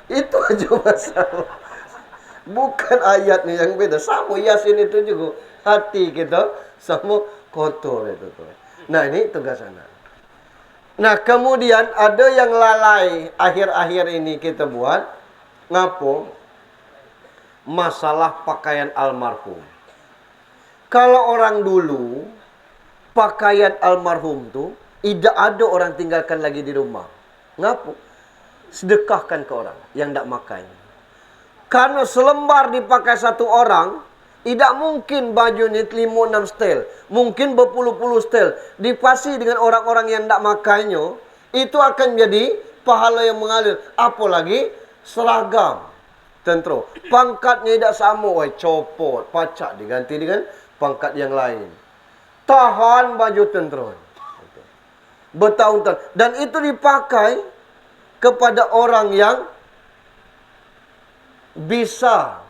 Itu aja masalah. Bukan ayatnya yang beda. Sama Yasin itu juga. Hati kita sama kotor itu. Nah, ini tugas anak. Nah, kemudian ada yang lalai akhir-akhir ini kita buat. Ngapa? Masalah pakaian almarhum. Kalau orang dulu, pakaian almarhum tu tidak ada orang tinggalkan lagi di rumah. Ngapa? Sedekahkan ke orang yang tak makan. Karena selembar dipakai satu orang, tidak mungkin baju ni 5-6 setel. Mungkin berpuluh-puluh setel. Dipasi dengan orang-orang yang tak makannya, itu akan jadi pahala yang mengalir. Apalagi seragam tentera. Pangkatnya tidak sama, copot, pacak diganti dengan pangkat yang lain. Tahan baju tentera. bertahun-tahun. Dan itu dipakai kepada orang yang bisa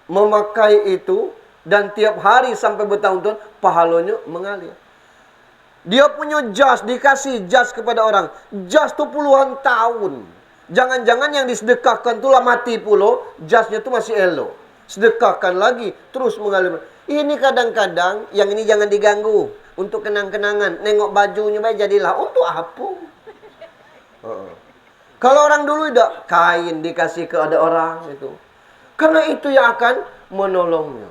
memakai itu, dan tiap hari sampai bertahun-tahun pahalanya mengalir. Dia punya jas, dikasih jas kepada orang. Jas tu puluhan tahun. Jangan-jangan yang disedekahkan tu lah mati pula, jasnya tu masih elok. Sedekahkan lagi, terus mengalir. Ini kadang-kadang, yang ini jangan diganggu. Untuk kenang-kenangan. Nengok bajunya baik jadilah. Untuk apa? Kalau orang dulu tidak, kain dikasih ke ada orang itu. Karena itu yang akan menolongnya.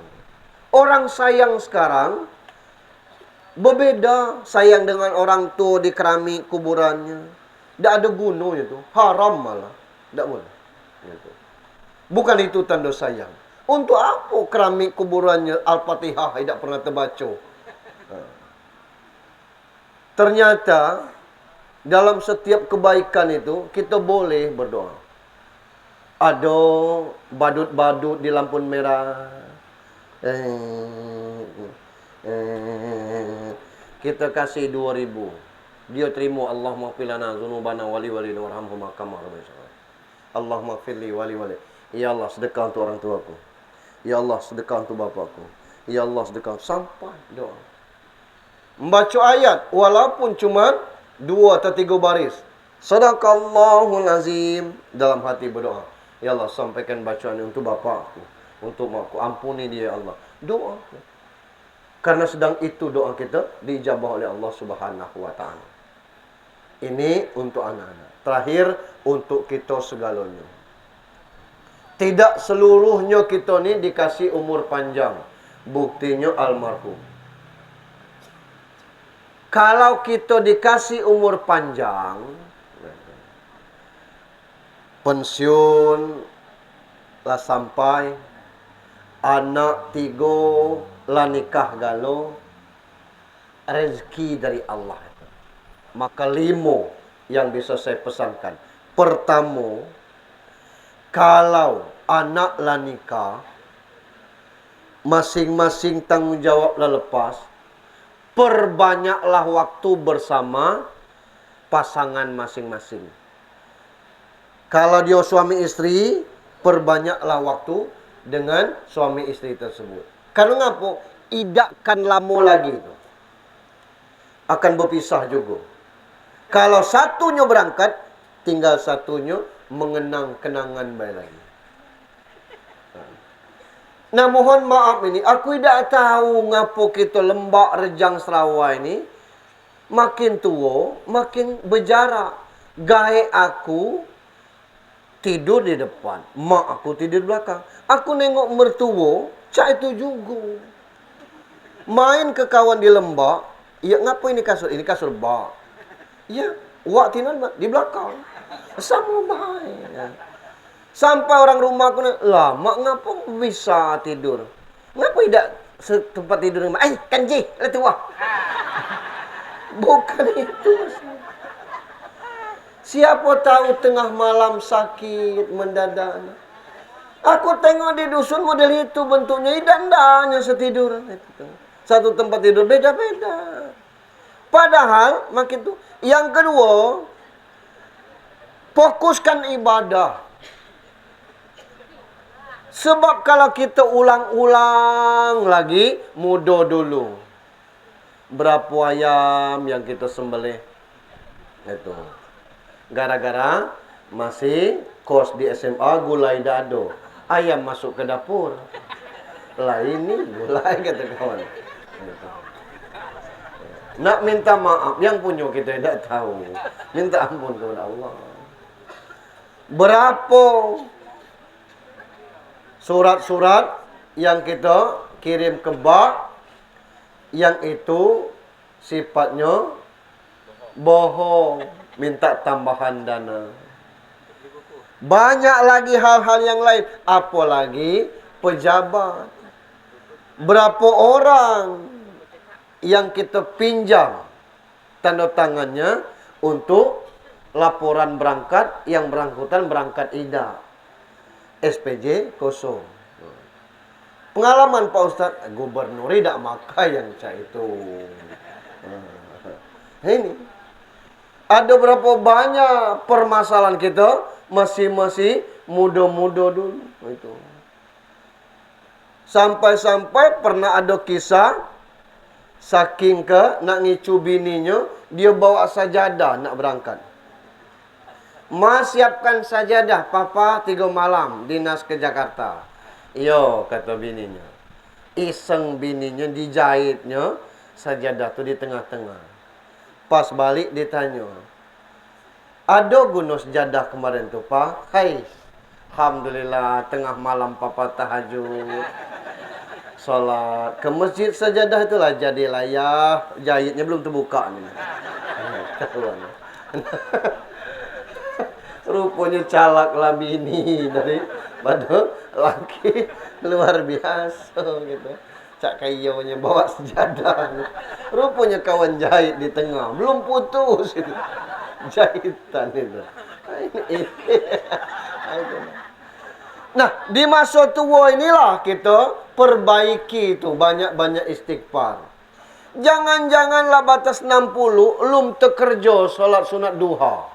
Orang sayang sekarang berbeda. Sayang dengan orang tua di keramik kuburannya. Tidak ada gunanya itu. Haram malah. Tidak boleh. Gitu. Bukan itu tanda sayang. Untuk apa keramik kuburannya Al-Fatihah tidak pernah terbaca? Ternyata dalam setiap kebaikan itu kita boleh berdoa. Ada badut-badut di lampu merah. Kita kasih 2.000. Dia terima, Allahumma fir lana dzunubana wali warhamhum kama rabbayana. Allahumma firli wali. Ya Allah, sedekah untuk orang tuaku. Ya Allah, sedekah untuk bapakku. Ya Allah, sedekah. Sampai doa. Membaca ayat walaupun cuma 2 atau 3 baris. Sadaqallahul azim. Dalam hati berdoa. Ya Allah, sampaikan bacaan ini untuk bapakku, untuk makku. Ampuni dia, ya Allah. Doa. Karena sedang itu doa kita diijabah oleh Allah Subhanahu wa taala. Ini untuk anak-anak. Terakhir, untuk kita segalanya. Tidak seluruhnya kita ni dikasih umur panjang. Buktinya almarhum. Kalau kita dikasih umur panjang, pensiun lah sampai, anak 3 lah nikah galo, rezeki dari Allah. Maka 5 yang bisa saya pesankan. Pertama, kalau anak lah nikah, masing-masing tanggung jawab lah lepas, perbanyaklah waktu bersama pasangan masing-masing. Kalau dia suami istri, perbanyaklah waktu dengan suami istri tersebut. Karena apa? Idakkan lama lagi itu. Akan berpisah juga. Kalau satunya berangkat, tinggal satunya mengenang kenangan baik lagi. Nah, mohon maaf ini, aku tidak tahu ngapa kita Lembak Rejang Sarawak ini makin tua, makin berjarak. Gaek aku tidur di depan, mak aku tidur di belakang. Aku nengok mertua, cak itu juga. Main ke kawan di Lembak, ya ngapa ini kasur? Ini kasur bak. Ya, wak tinan di belakang. Sama baik. Ya. Sampai orang rumah aku nak, lah mak ngapa bisa tidur? Ngapa tidak tempat tidur? Kanji, lah tua. Bukan itu. Siapa tahu tengah malam sakit mendadak. Aku tengok di dusun model itu bentuknya idandanya setidur. Satu tempat tidur beda-beda. Padahal makin tu. Yang kedua, fokuskan ibadah. Sebab kalau kita ulang-ulang lagi, muda dulu. Berapa ayam yang kita sembelih? Itu. Gara-gara masih kos di SMA, gulai dado. Ayam masuk ke dapur. Lah ini gulai, kata kawan. Gitu. Nak minta maaf, yang punya kita tidak tahu. Minta ampun kepada Allah. Berapa surat-surat yang kita kirim ke bank yang itu sifatnya bohong, minta tambahan dana. Banyak lagi hal-hal yang lain, apalagi pejabat. Berapa orang yang kita pinjam tanda tangannya untuk laporan berangkat, yang bersangkutan berangkat tidak. SPJ kosong. Pengalaman Pak Ustaz, gubernur tidak makai yang cak itu. Ini Ada berapa banyak permasalahan kita masih muda-muda dulu. Itu. Sampai-sampai pernah ada kisah, saking nak ngicu bininya, dia bawa sajadah nak berangkat. Mas siapkan sajadah, papa 3 malam dinas ke Jakarta. Yo, kata bininya. Iseng bininya, dijahitnya sajadah tu di tengah-tengah. Pas balik ditanya, ada guna sejadah kemarin tu, Pak? Hai, alhamdulillah, tengah malam papa tahajud, solat ke masjid, sajadah itulah jadilah ya. Jahitnya belum terbuka ni. Rupanya calaklah bini daripada laki, luar biasa gitu. Cak kayonya bawa sejadah. Rupanya kawan jahit di tengah. Belum putus itu. Jahitan itu. Nah, di masa tua inilah kita perbaiki itu. Banyak-banyak istighfar. Jangan-janganlah batas 60, belum terkerja solat sunat duha.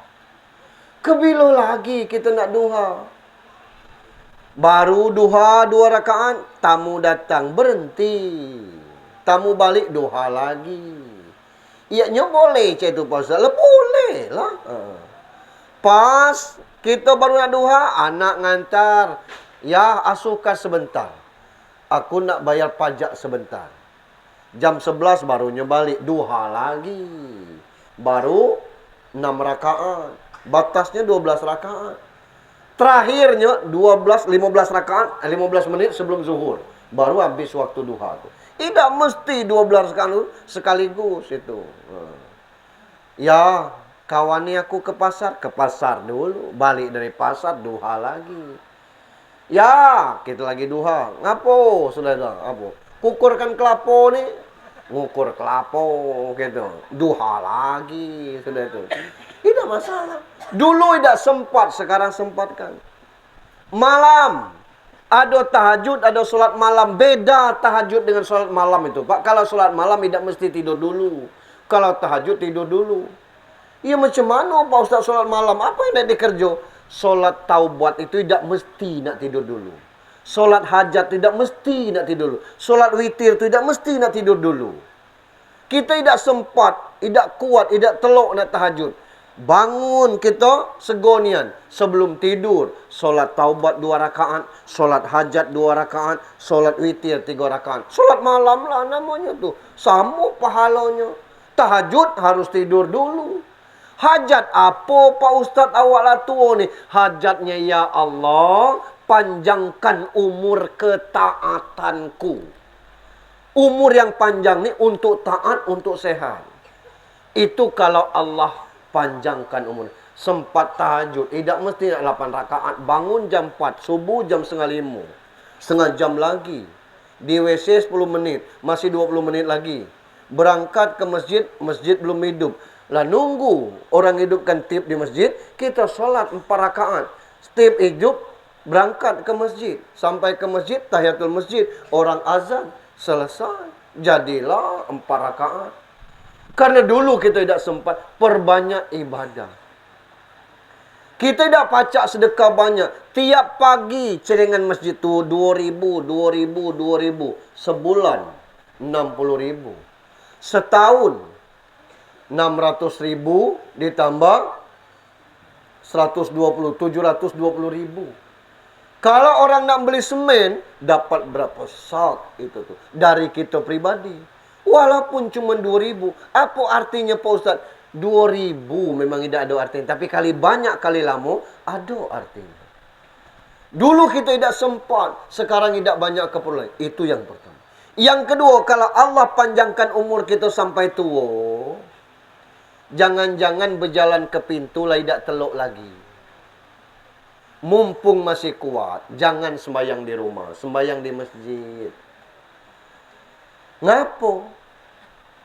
Kebilo lagi kita nak duha. Baru duha 2 rakaat, tamu datang, berhenti. Tamu balik, duha lagi. Ianya boleh cik tu Pak Ustaz? Boleh lah. Pas kita baru nak duha, anak ngantar. Ya, asuhkan sebentar. Aku nak bayar pajak sebentar. Jam 11 barunya balik, duha lagi. Baru 6 rakaat. Batasnya 12 rakaat. Terakhirnya 15 rakaat, 15 menit sebelum zuhur. Baru habis waktu duha tu. Tidak mesti 12 rakaat sekaligus itu. Ya, kawani aku ke pasar dulu. Balik dari pasar, duha lagi. Ya, kita lagi duha. Ngapo, saudara? Apa? Kukurkan kelapo ni. Ngukur kelapo, gitu. Duha lagi, saudara itu. Tidak masalah. Dulu tidak sempat, sekarang sempatkan. Malam. Ada tahajud, ada solat malam. Beda tahajud dengan solat malam itu, Pak. Kalau solat malam tidak mesti tidur dulu. Kalau tahajud tidur dulu. Ya macam mana Pak Ustaz solat malam? Apa yang nak dikerja? Solat taubat itu tidak mesti nak tidur dulu. Solat hajat tidak mesti nak tidur dulu. Solat witir tidak mesti nak tidur dulu. Kita tidak sempat, tidak kuat, tidak telok nak tahajud. Bangun kita segonian sebelum tidur. Solat taubat 2 rakaat, solat hajat 2 rakaat, solat witir 3 rakaat. Solat malam lah namanya tu. Sama pahalanya. Tahajud harus tidur dulu. Hajat apa Pak Ustaz awak lah tua ni? Hajatnya ya Allah, panjangkan umur ketaatanku. Umur yang panjang ni untuk taat, untuk sehat. Itu kalau Allah panjangkan umur. Sempat tahajud, tidak mesti nak 8 rakaat. Bangun jam 4, subuh jam 4:30. Setengah jam lagi. Di WC 10 menit, masih 20 menit lagi. Berangkat ke masjid, masjid belum hidup. Lah nunggu orang hidupkan tip di masjid, kita solat 4 rakaat. Tip hidup, berangkat ke masjid. Sampai ke masjid, tahiyatul masjid. Orang azan, selesai. Jadilah 4 rakaat. Karena dulu kita tidak sempat, perbanyak ibadah. Kita tidak pacak sedekah banyak. Tiap pagi celengan masjid tu 2,000, 2,000, 2,000. Sebulan 60,000. Setahun 600,000 ditambah 120, 720,000. Kalau orang nak beli semen, dapat berapa sak itu tu dari kita pribadi. Walaupun cuma 2,000. Apa artinya Pak Ustaz? 2,000 memang tidak ada artinya. Tapi kali banyak, kali lama, ada artinya. Dulu kita tidak sempat. Sekarang tidak banyak keperluan. Itu yang pertama. Yang kedua, kalau Allah panjangkan umur kita sampai tua, jangan-jangan berjalan ke pintu lah tidak teluk lagi. Mumpung masih kuat, jangan sembahyang di rumah. Sembahyang di masjid. Ngapa?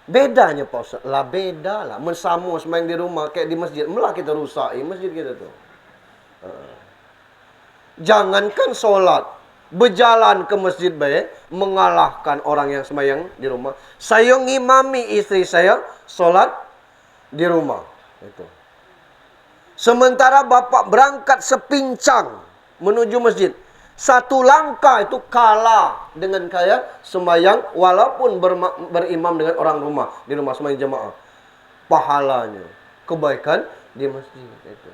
Bedanya Pak Ustaz. Lah beda lah. Mensama sembahyang di rumah kayak di masjid. Melah kita rusak masjid kita tu. Jangankan solat. Berjalan ke masjid baik. Mengalahkan orang yang sembahyang di rumah. Saya ngimami isteri saya solat di rumah. Itu. Sementara bapak berangkat sepincang menuju masjid. Satu langkah itu kalah dengan kaya sembahyang walaupun berimam dengan orang rumah. Di rumah sembahyang jemaah. Pahalanya. Kebaikan di masjid itu.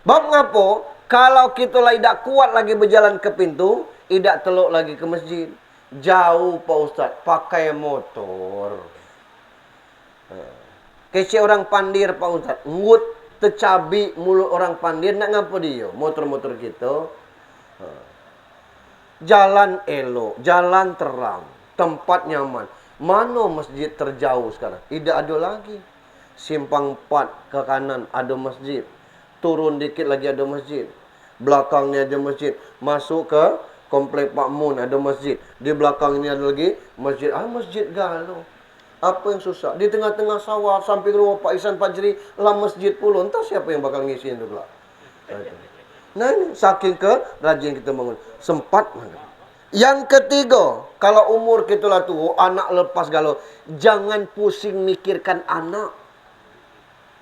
Bab ngapo? Kalau kita lah tidak kuat lagi berjalan ke pintu, tidak teluk lagi ke masjid. Jauh Pak Ustaz, pakai motor. Kece orang pandir Pak Ustaz, ngut tercabi mulut orang pandir, nak ngapa dia? Motor-motor kita. Jalan elok, jalan terang, tempat nyaman. Mana masjid terjauh sekarang? Tidak ada lagi. Simpang 4 ke kanan ada masjid. Turun dikit lagi ada masjid. Belakangnya ada masjid. Masuk ke komplek Pak Mun ada masjid. Di belakang ini ada lagi masjid. Masjid galau. Apa yang susah? Di tengah-tengah sawah samping rumah Pak Isan Fajri lah masjid pula. Entah siapa yang bakal ngisiin itu pula. Nah, ini saking ke rajin kita bangun. Sempat mana? Yang ketiga, kalau umur kita lah tua, anak lepas galau, jangan pusing mikirkan anak.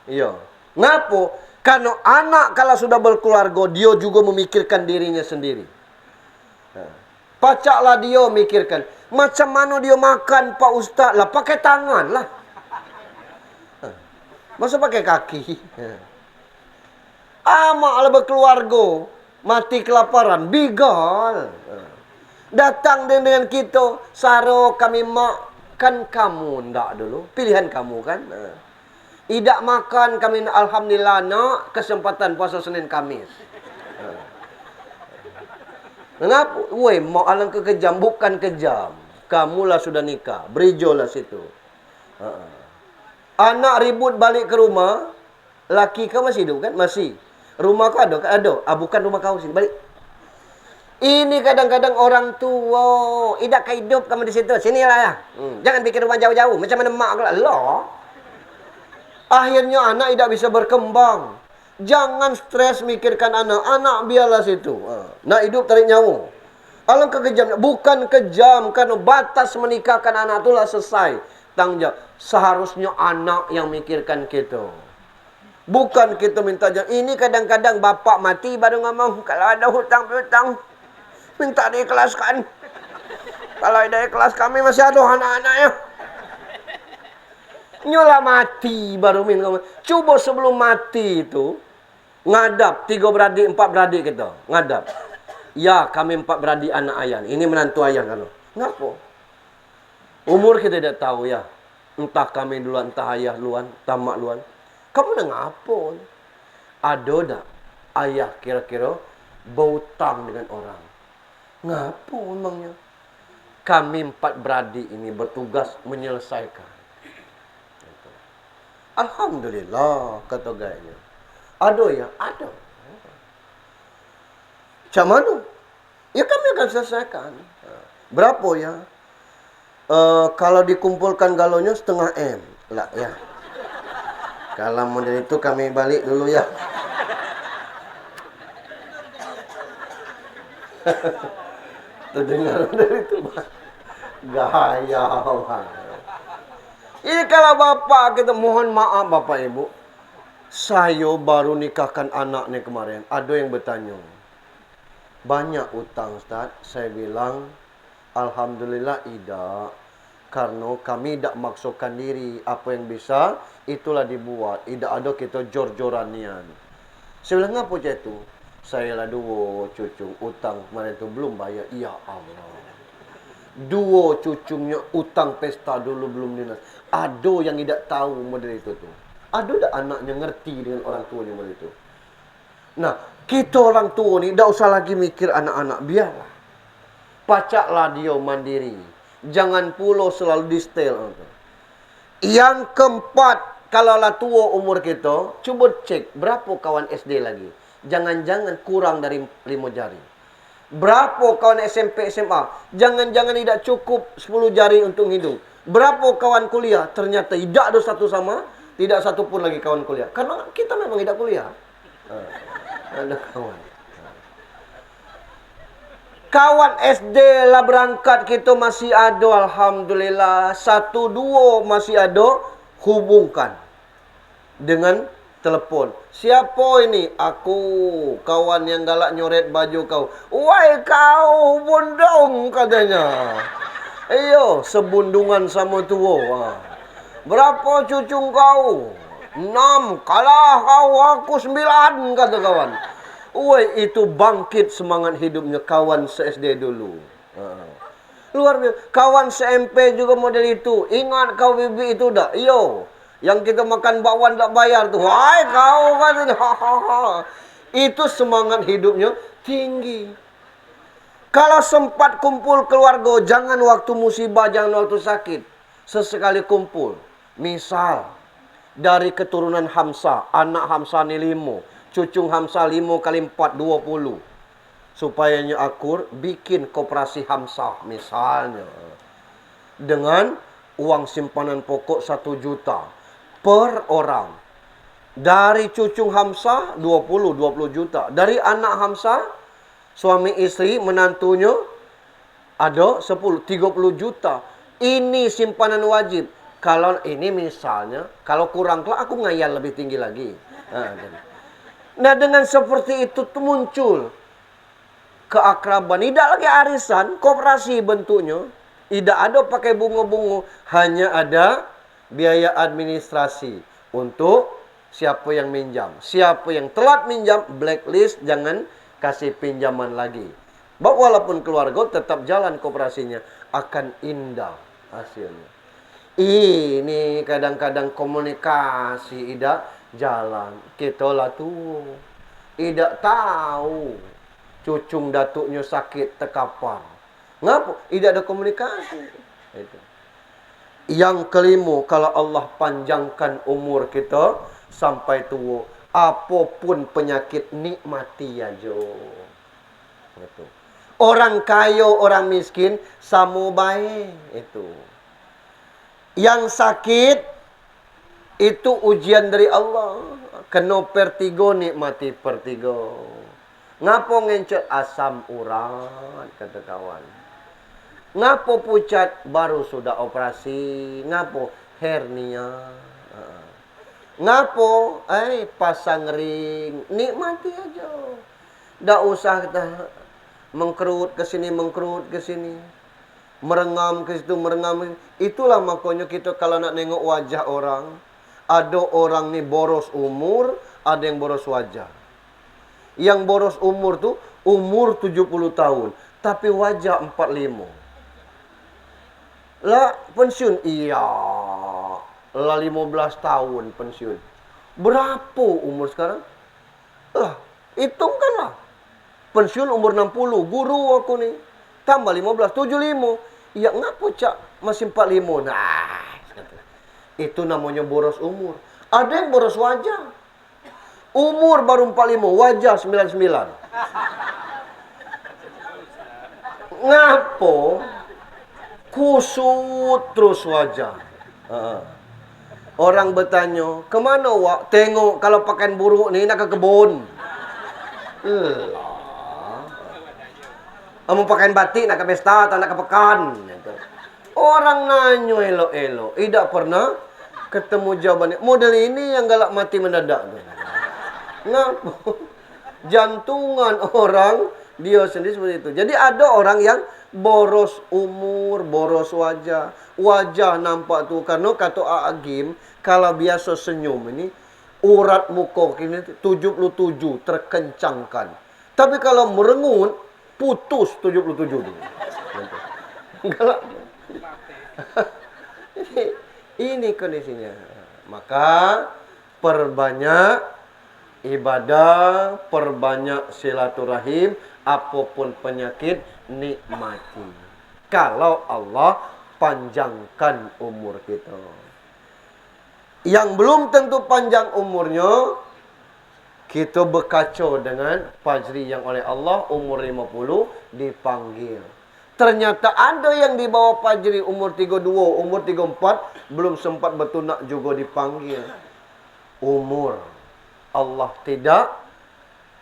Iya. Ngapo? Karena anak kalau sudah berkeluarga, dia juga memikirkan dirinya sendiri. Pacaklah dia mikirkan. Macam mana dia makan Pak Ustaz? Lah pakai tangan lah. Masa pakai kaki? Amak berkeluarga. Mati kelaparan. Bigal. Datang dengan kita. Saro kami makan kamu. Ndak dulu. Pilihan kamu kan. Tidak makan kami. Alhamdulillah nak. Kesempatan puasa Senin Kamis. Mengapa? Weh, mau alang kejam. Bukan kejam. Kamulah sudah nikah. Berijolah situ. Anak ribut balik ke rumah. Laki kau masih hidup kan? Masih. Rumah kau ada? Ada. Bukan rumah kau sini. Balik. Ini kadang-kadang orang tua. Idak kau hidup kamu di situ. Sinilah ya. Jangan bikin rumah jauh-jauh. Macam mana mak kau lah. Akhirnya anak tidak bisa berkembang. Jangan stres mikirkan anak. Anak biarlah situ. Nak hidup tarik nyawa. Alangkah kejam. Bukan kejam. Karena batas menikahkan anak itulah selesai. Tanggungjawab. Seharusnya anak yang mikirkan kita. Bukan kita minta jangan. Ini kadang-kadang bapak mati baru ngomong. Kalau ada hutang-hutang. Minta diikhlaskan. Kalau ada ikhlas kami masih ada anak-anaknya. Nyolah mati baru minta. Coba sebelum mati itu. Ngadap 3 beradik 4 beradik kita. Ngadap. Ya kami 4 beradik anak ayah. Ini menantu ayah kan. Ngapa? Umur kita tidak tahu ya. Entah kami duluan, entah ayah duluan, entah mak duluan. Kamu dah ngapa? Ada dah ayah kira-kira berhutang dengan orang. Ngapa emangnya? Kami 4 beradik ini bertugas menyelesaikan. Alhamdulillah kata gayanya. Ada ya? Ada. Macam mana? Ya kami akan selesaikan. Berapa ya? Kalau dikumpulkan galonya 0,5 M. Lah ya. Kalau model itu kami balik dulu ya. Terdengar dari itu. Gaya. Ini kalau bapak kita mohon maaf bapak ibu. Saya baru nikahkan anak ni kemarin. Ada yang bertanya. Banyak utang Ustaz. Saya bilang alhamdulillah tidak. Karena kami tidak maksudkan diri. Apa yang bisa itulah dibuat. Tidak ada kita jor-joranian. Saya bilang apa je itu? Saya lah 2 cucu utang kemarin itu belum bayar. Ya Allah. 2 cucunya utang pesta dulu belum dinas. Ada yang tidak tahu model itu tu. Ada tak anaknya ngerti dengan orang tuanya model itu. Nah, kita orang tua ni tak usah lagi mikir anak-anak. Biarlah. Pacaklah dia mandiri. Jangan pula selalu di setel. Yang keempat, kalau lah tua umur kita, cuba cek berapa kawan SD lagi. Jangan-jangan kurang dari 5 jari. Berapa kawan SMP, SMA? Jangan-jangan tidak cukup 10 jari untuk hidup. Berapa kawan kuliah? Ternyata tidak ada satu sama. Tidak satu pun lagi kawan kuliah. Karena kita memang tidak kuliah. Ada kawan. Kawan SD lah berangkat kita masih ada. Alhamdulillah. 1, 2 masih ada. Hubungkan. Dengan telepon. Siapa ini? Aku, kawan yang galak nyoret baju kau. Woi kau, bundung katanya. Iyo, sebundungan sama tua. Berapa cucung kau? 6, kalah kau, aku 9, kata kawan. Woi, itu bangkit semangat hidupnya kawan se-SD dulu. Luar biasa. Kawan se-MP juga model itu. Ingat kau bibi itu dah? Iyo, yang kita makan bakwan tak bayar tuh. Hai kau, katanya. Itu semangat hidupnya tinggi. Kalau sempat kumpul keluarga, jangan waktu musibah, jangan waktu sakit. Sesekali kumpul. Misal, dari keturunan Hamzah, anak Hamzah ni 5, cucung Hamzah 5 kali 4, 20. Supayanya akur, bikin koperasi Hamzah misalnya. Dengan uang simpanan pokok 1 juta per orang. Dari cucung Hamzah 20 juta. Dari anak Hamzah, suami istri, menantunya ada 10, 30 juta. Ini simpanan wajib. Kalau ini misalnya, kalau kurang, kalau aku ngayal lebih tinggi lagi. Nah, dengan seperti itu tuh muncul keakraban. Tidak lagi arisan, koperasi bentuknya. Tidak ada pakai bunga-bunga. Hanya ada biaya administrasi untuk siapa yang minjam. Siapa yang telat minjam, blacklist, jangan kasih pinjaman lagi. Walaupun keluarga tetap jalan koperasinya, akan indah hasilnya. Ini kadang-kadang komunikasi tidak jalan. Kita lah tuh tidak tahu cucung datuknya sakit tekapan. Ngapa? Tidak ada komunikasi. Itu. Yang kelima, kalau Allah panjangkan umur kita sampai tua, apapun penyakit nikmati aja. Itu. Orang kaya, orang miskin sama baik itu. Yang sakit itu ujian dari Allah. Kena pertigo, nikmati pertigo. Ngapo ngencet asam urat, kata kawan. Ngapo pucat, baru sudah operasi. Ngapo hernia. Ngapo pasang ring, nikmati aja. Ndak usah kita mengkerut ke sini, mengkerut ke sini. Merengam ke situ, merengam ke situ. Itulah makanya kita kalau nak nengok wajah orang, ada orang ni boros umur, ada yang boros wajah. Yang boros umur tu umur 70 tahun, tapi wajah 45. Lah pensiun, iya. Lah 15 tahun pensiun. Berapa umur sekarang? Lah, hitungkanlah. Pensiun umur 60, guru aku nih. Tambah 15, 75. Ya ngapo cak masih 45? Nah, itu namanya boros umur. Ada yang boros wajah. Umur baru 45, wajah 99. Ngapo? Kusut terus wajah. Orang bertanya, kemana wak? Tengok kalau pakan buruk ni nak ke kebun. Kamu pakai batik nak ke pesta atau nak ke pekan. Orang nanya elok-elok. Tidak pernah ketemu jawabannya. Model ini yang galak mati mendadak. Ngapa? Jantungan orang dia sendiri seperti itu. Jadi ada orang yang boros umur, boros wajah. Wajah nampak tuh. Karena kata Agim, kalau biasa senyum ini, urat muka ini 77 terkencangkan. Tapi kalau merengut, putus 77 dulu. Ini kondisinya. Maka perbanyak ibadah, perbanyak silaturahim, apapun penyakit nikmati. Kalau Allah panjangkan umur kita. Yang belum tentu panjang umurnya, kita berkacau dengan Fajri yang oleh Allah umur 50 dipanggil. Ternyata ada yang di bawah Fajri umur 32, umur 34 belum sempat bertunak juga dipanggil. Umur Allah tidak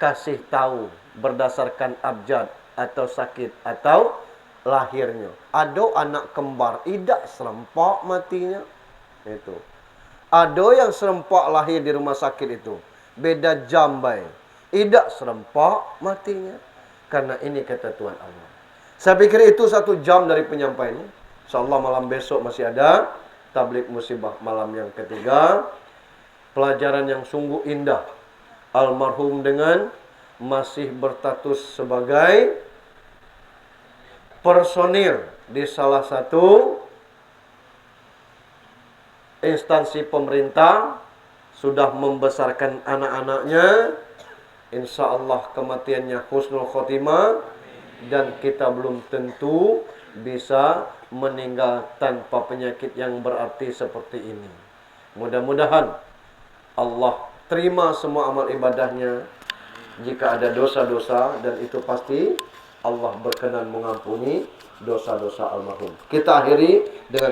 kasih tahu berdasarkan abjad atau sakit atau lahirnya. Ada anak kembar tidak serempak matinya. Itu. Ada yang serempak lahir di rumah sakit itu. Beda jam baik. Tidak serempak matinya. Karena ini kata Tuhan Allah. Saya pikir itu 1 jam dari penyampaiannya. InsyaAllah malam besok masih ada tablik musibah malam yang ketiga. Pelajaran yang sungguh indah. Almarhum dengan masih berstatus sebagai personil di salah satu instansi pemerintah, sudah membesarkan anak-anaknya. Insya Allah kematiannya husnul khotimah, dan kita belum tentu bisa meninggal tanpa penyakit yang berarti seperti ini. Mudah-mudahan Allah terima semua amal ibadahnya. Jika ada dosa-dosa, dan itu pasti Allah berkenan mengampuni dosa-dosa almarhum. Kita akhiri dengan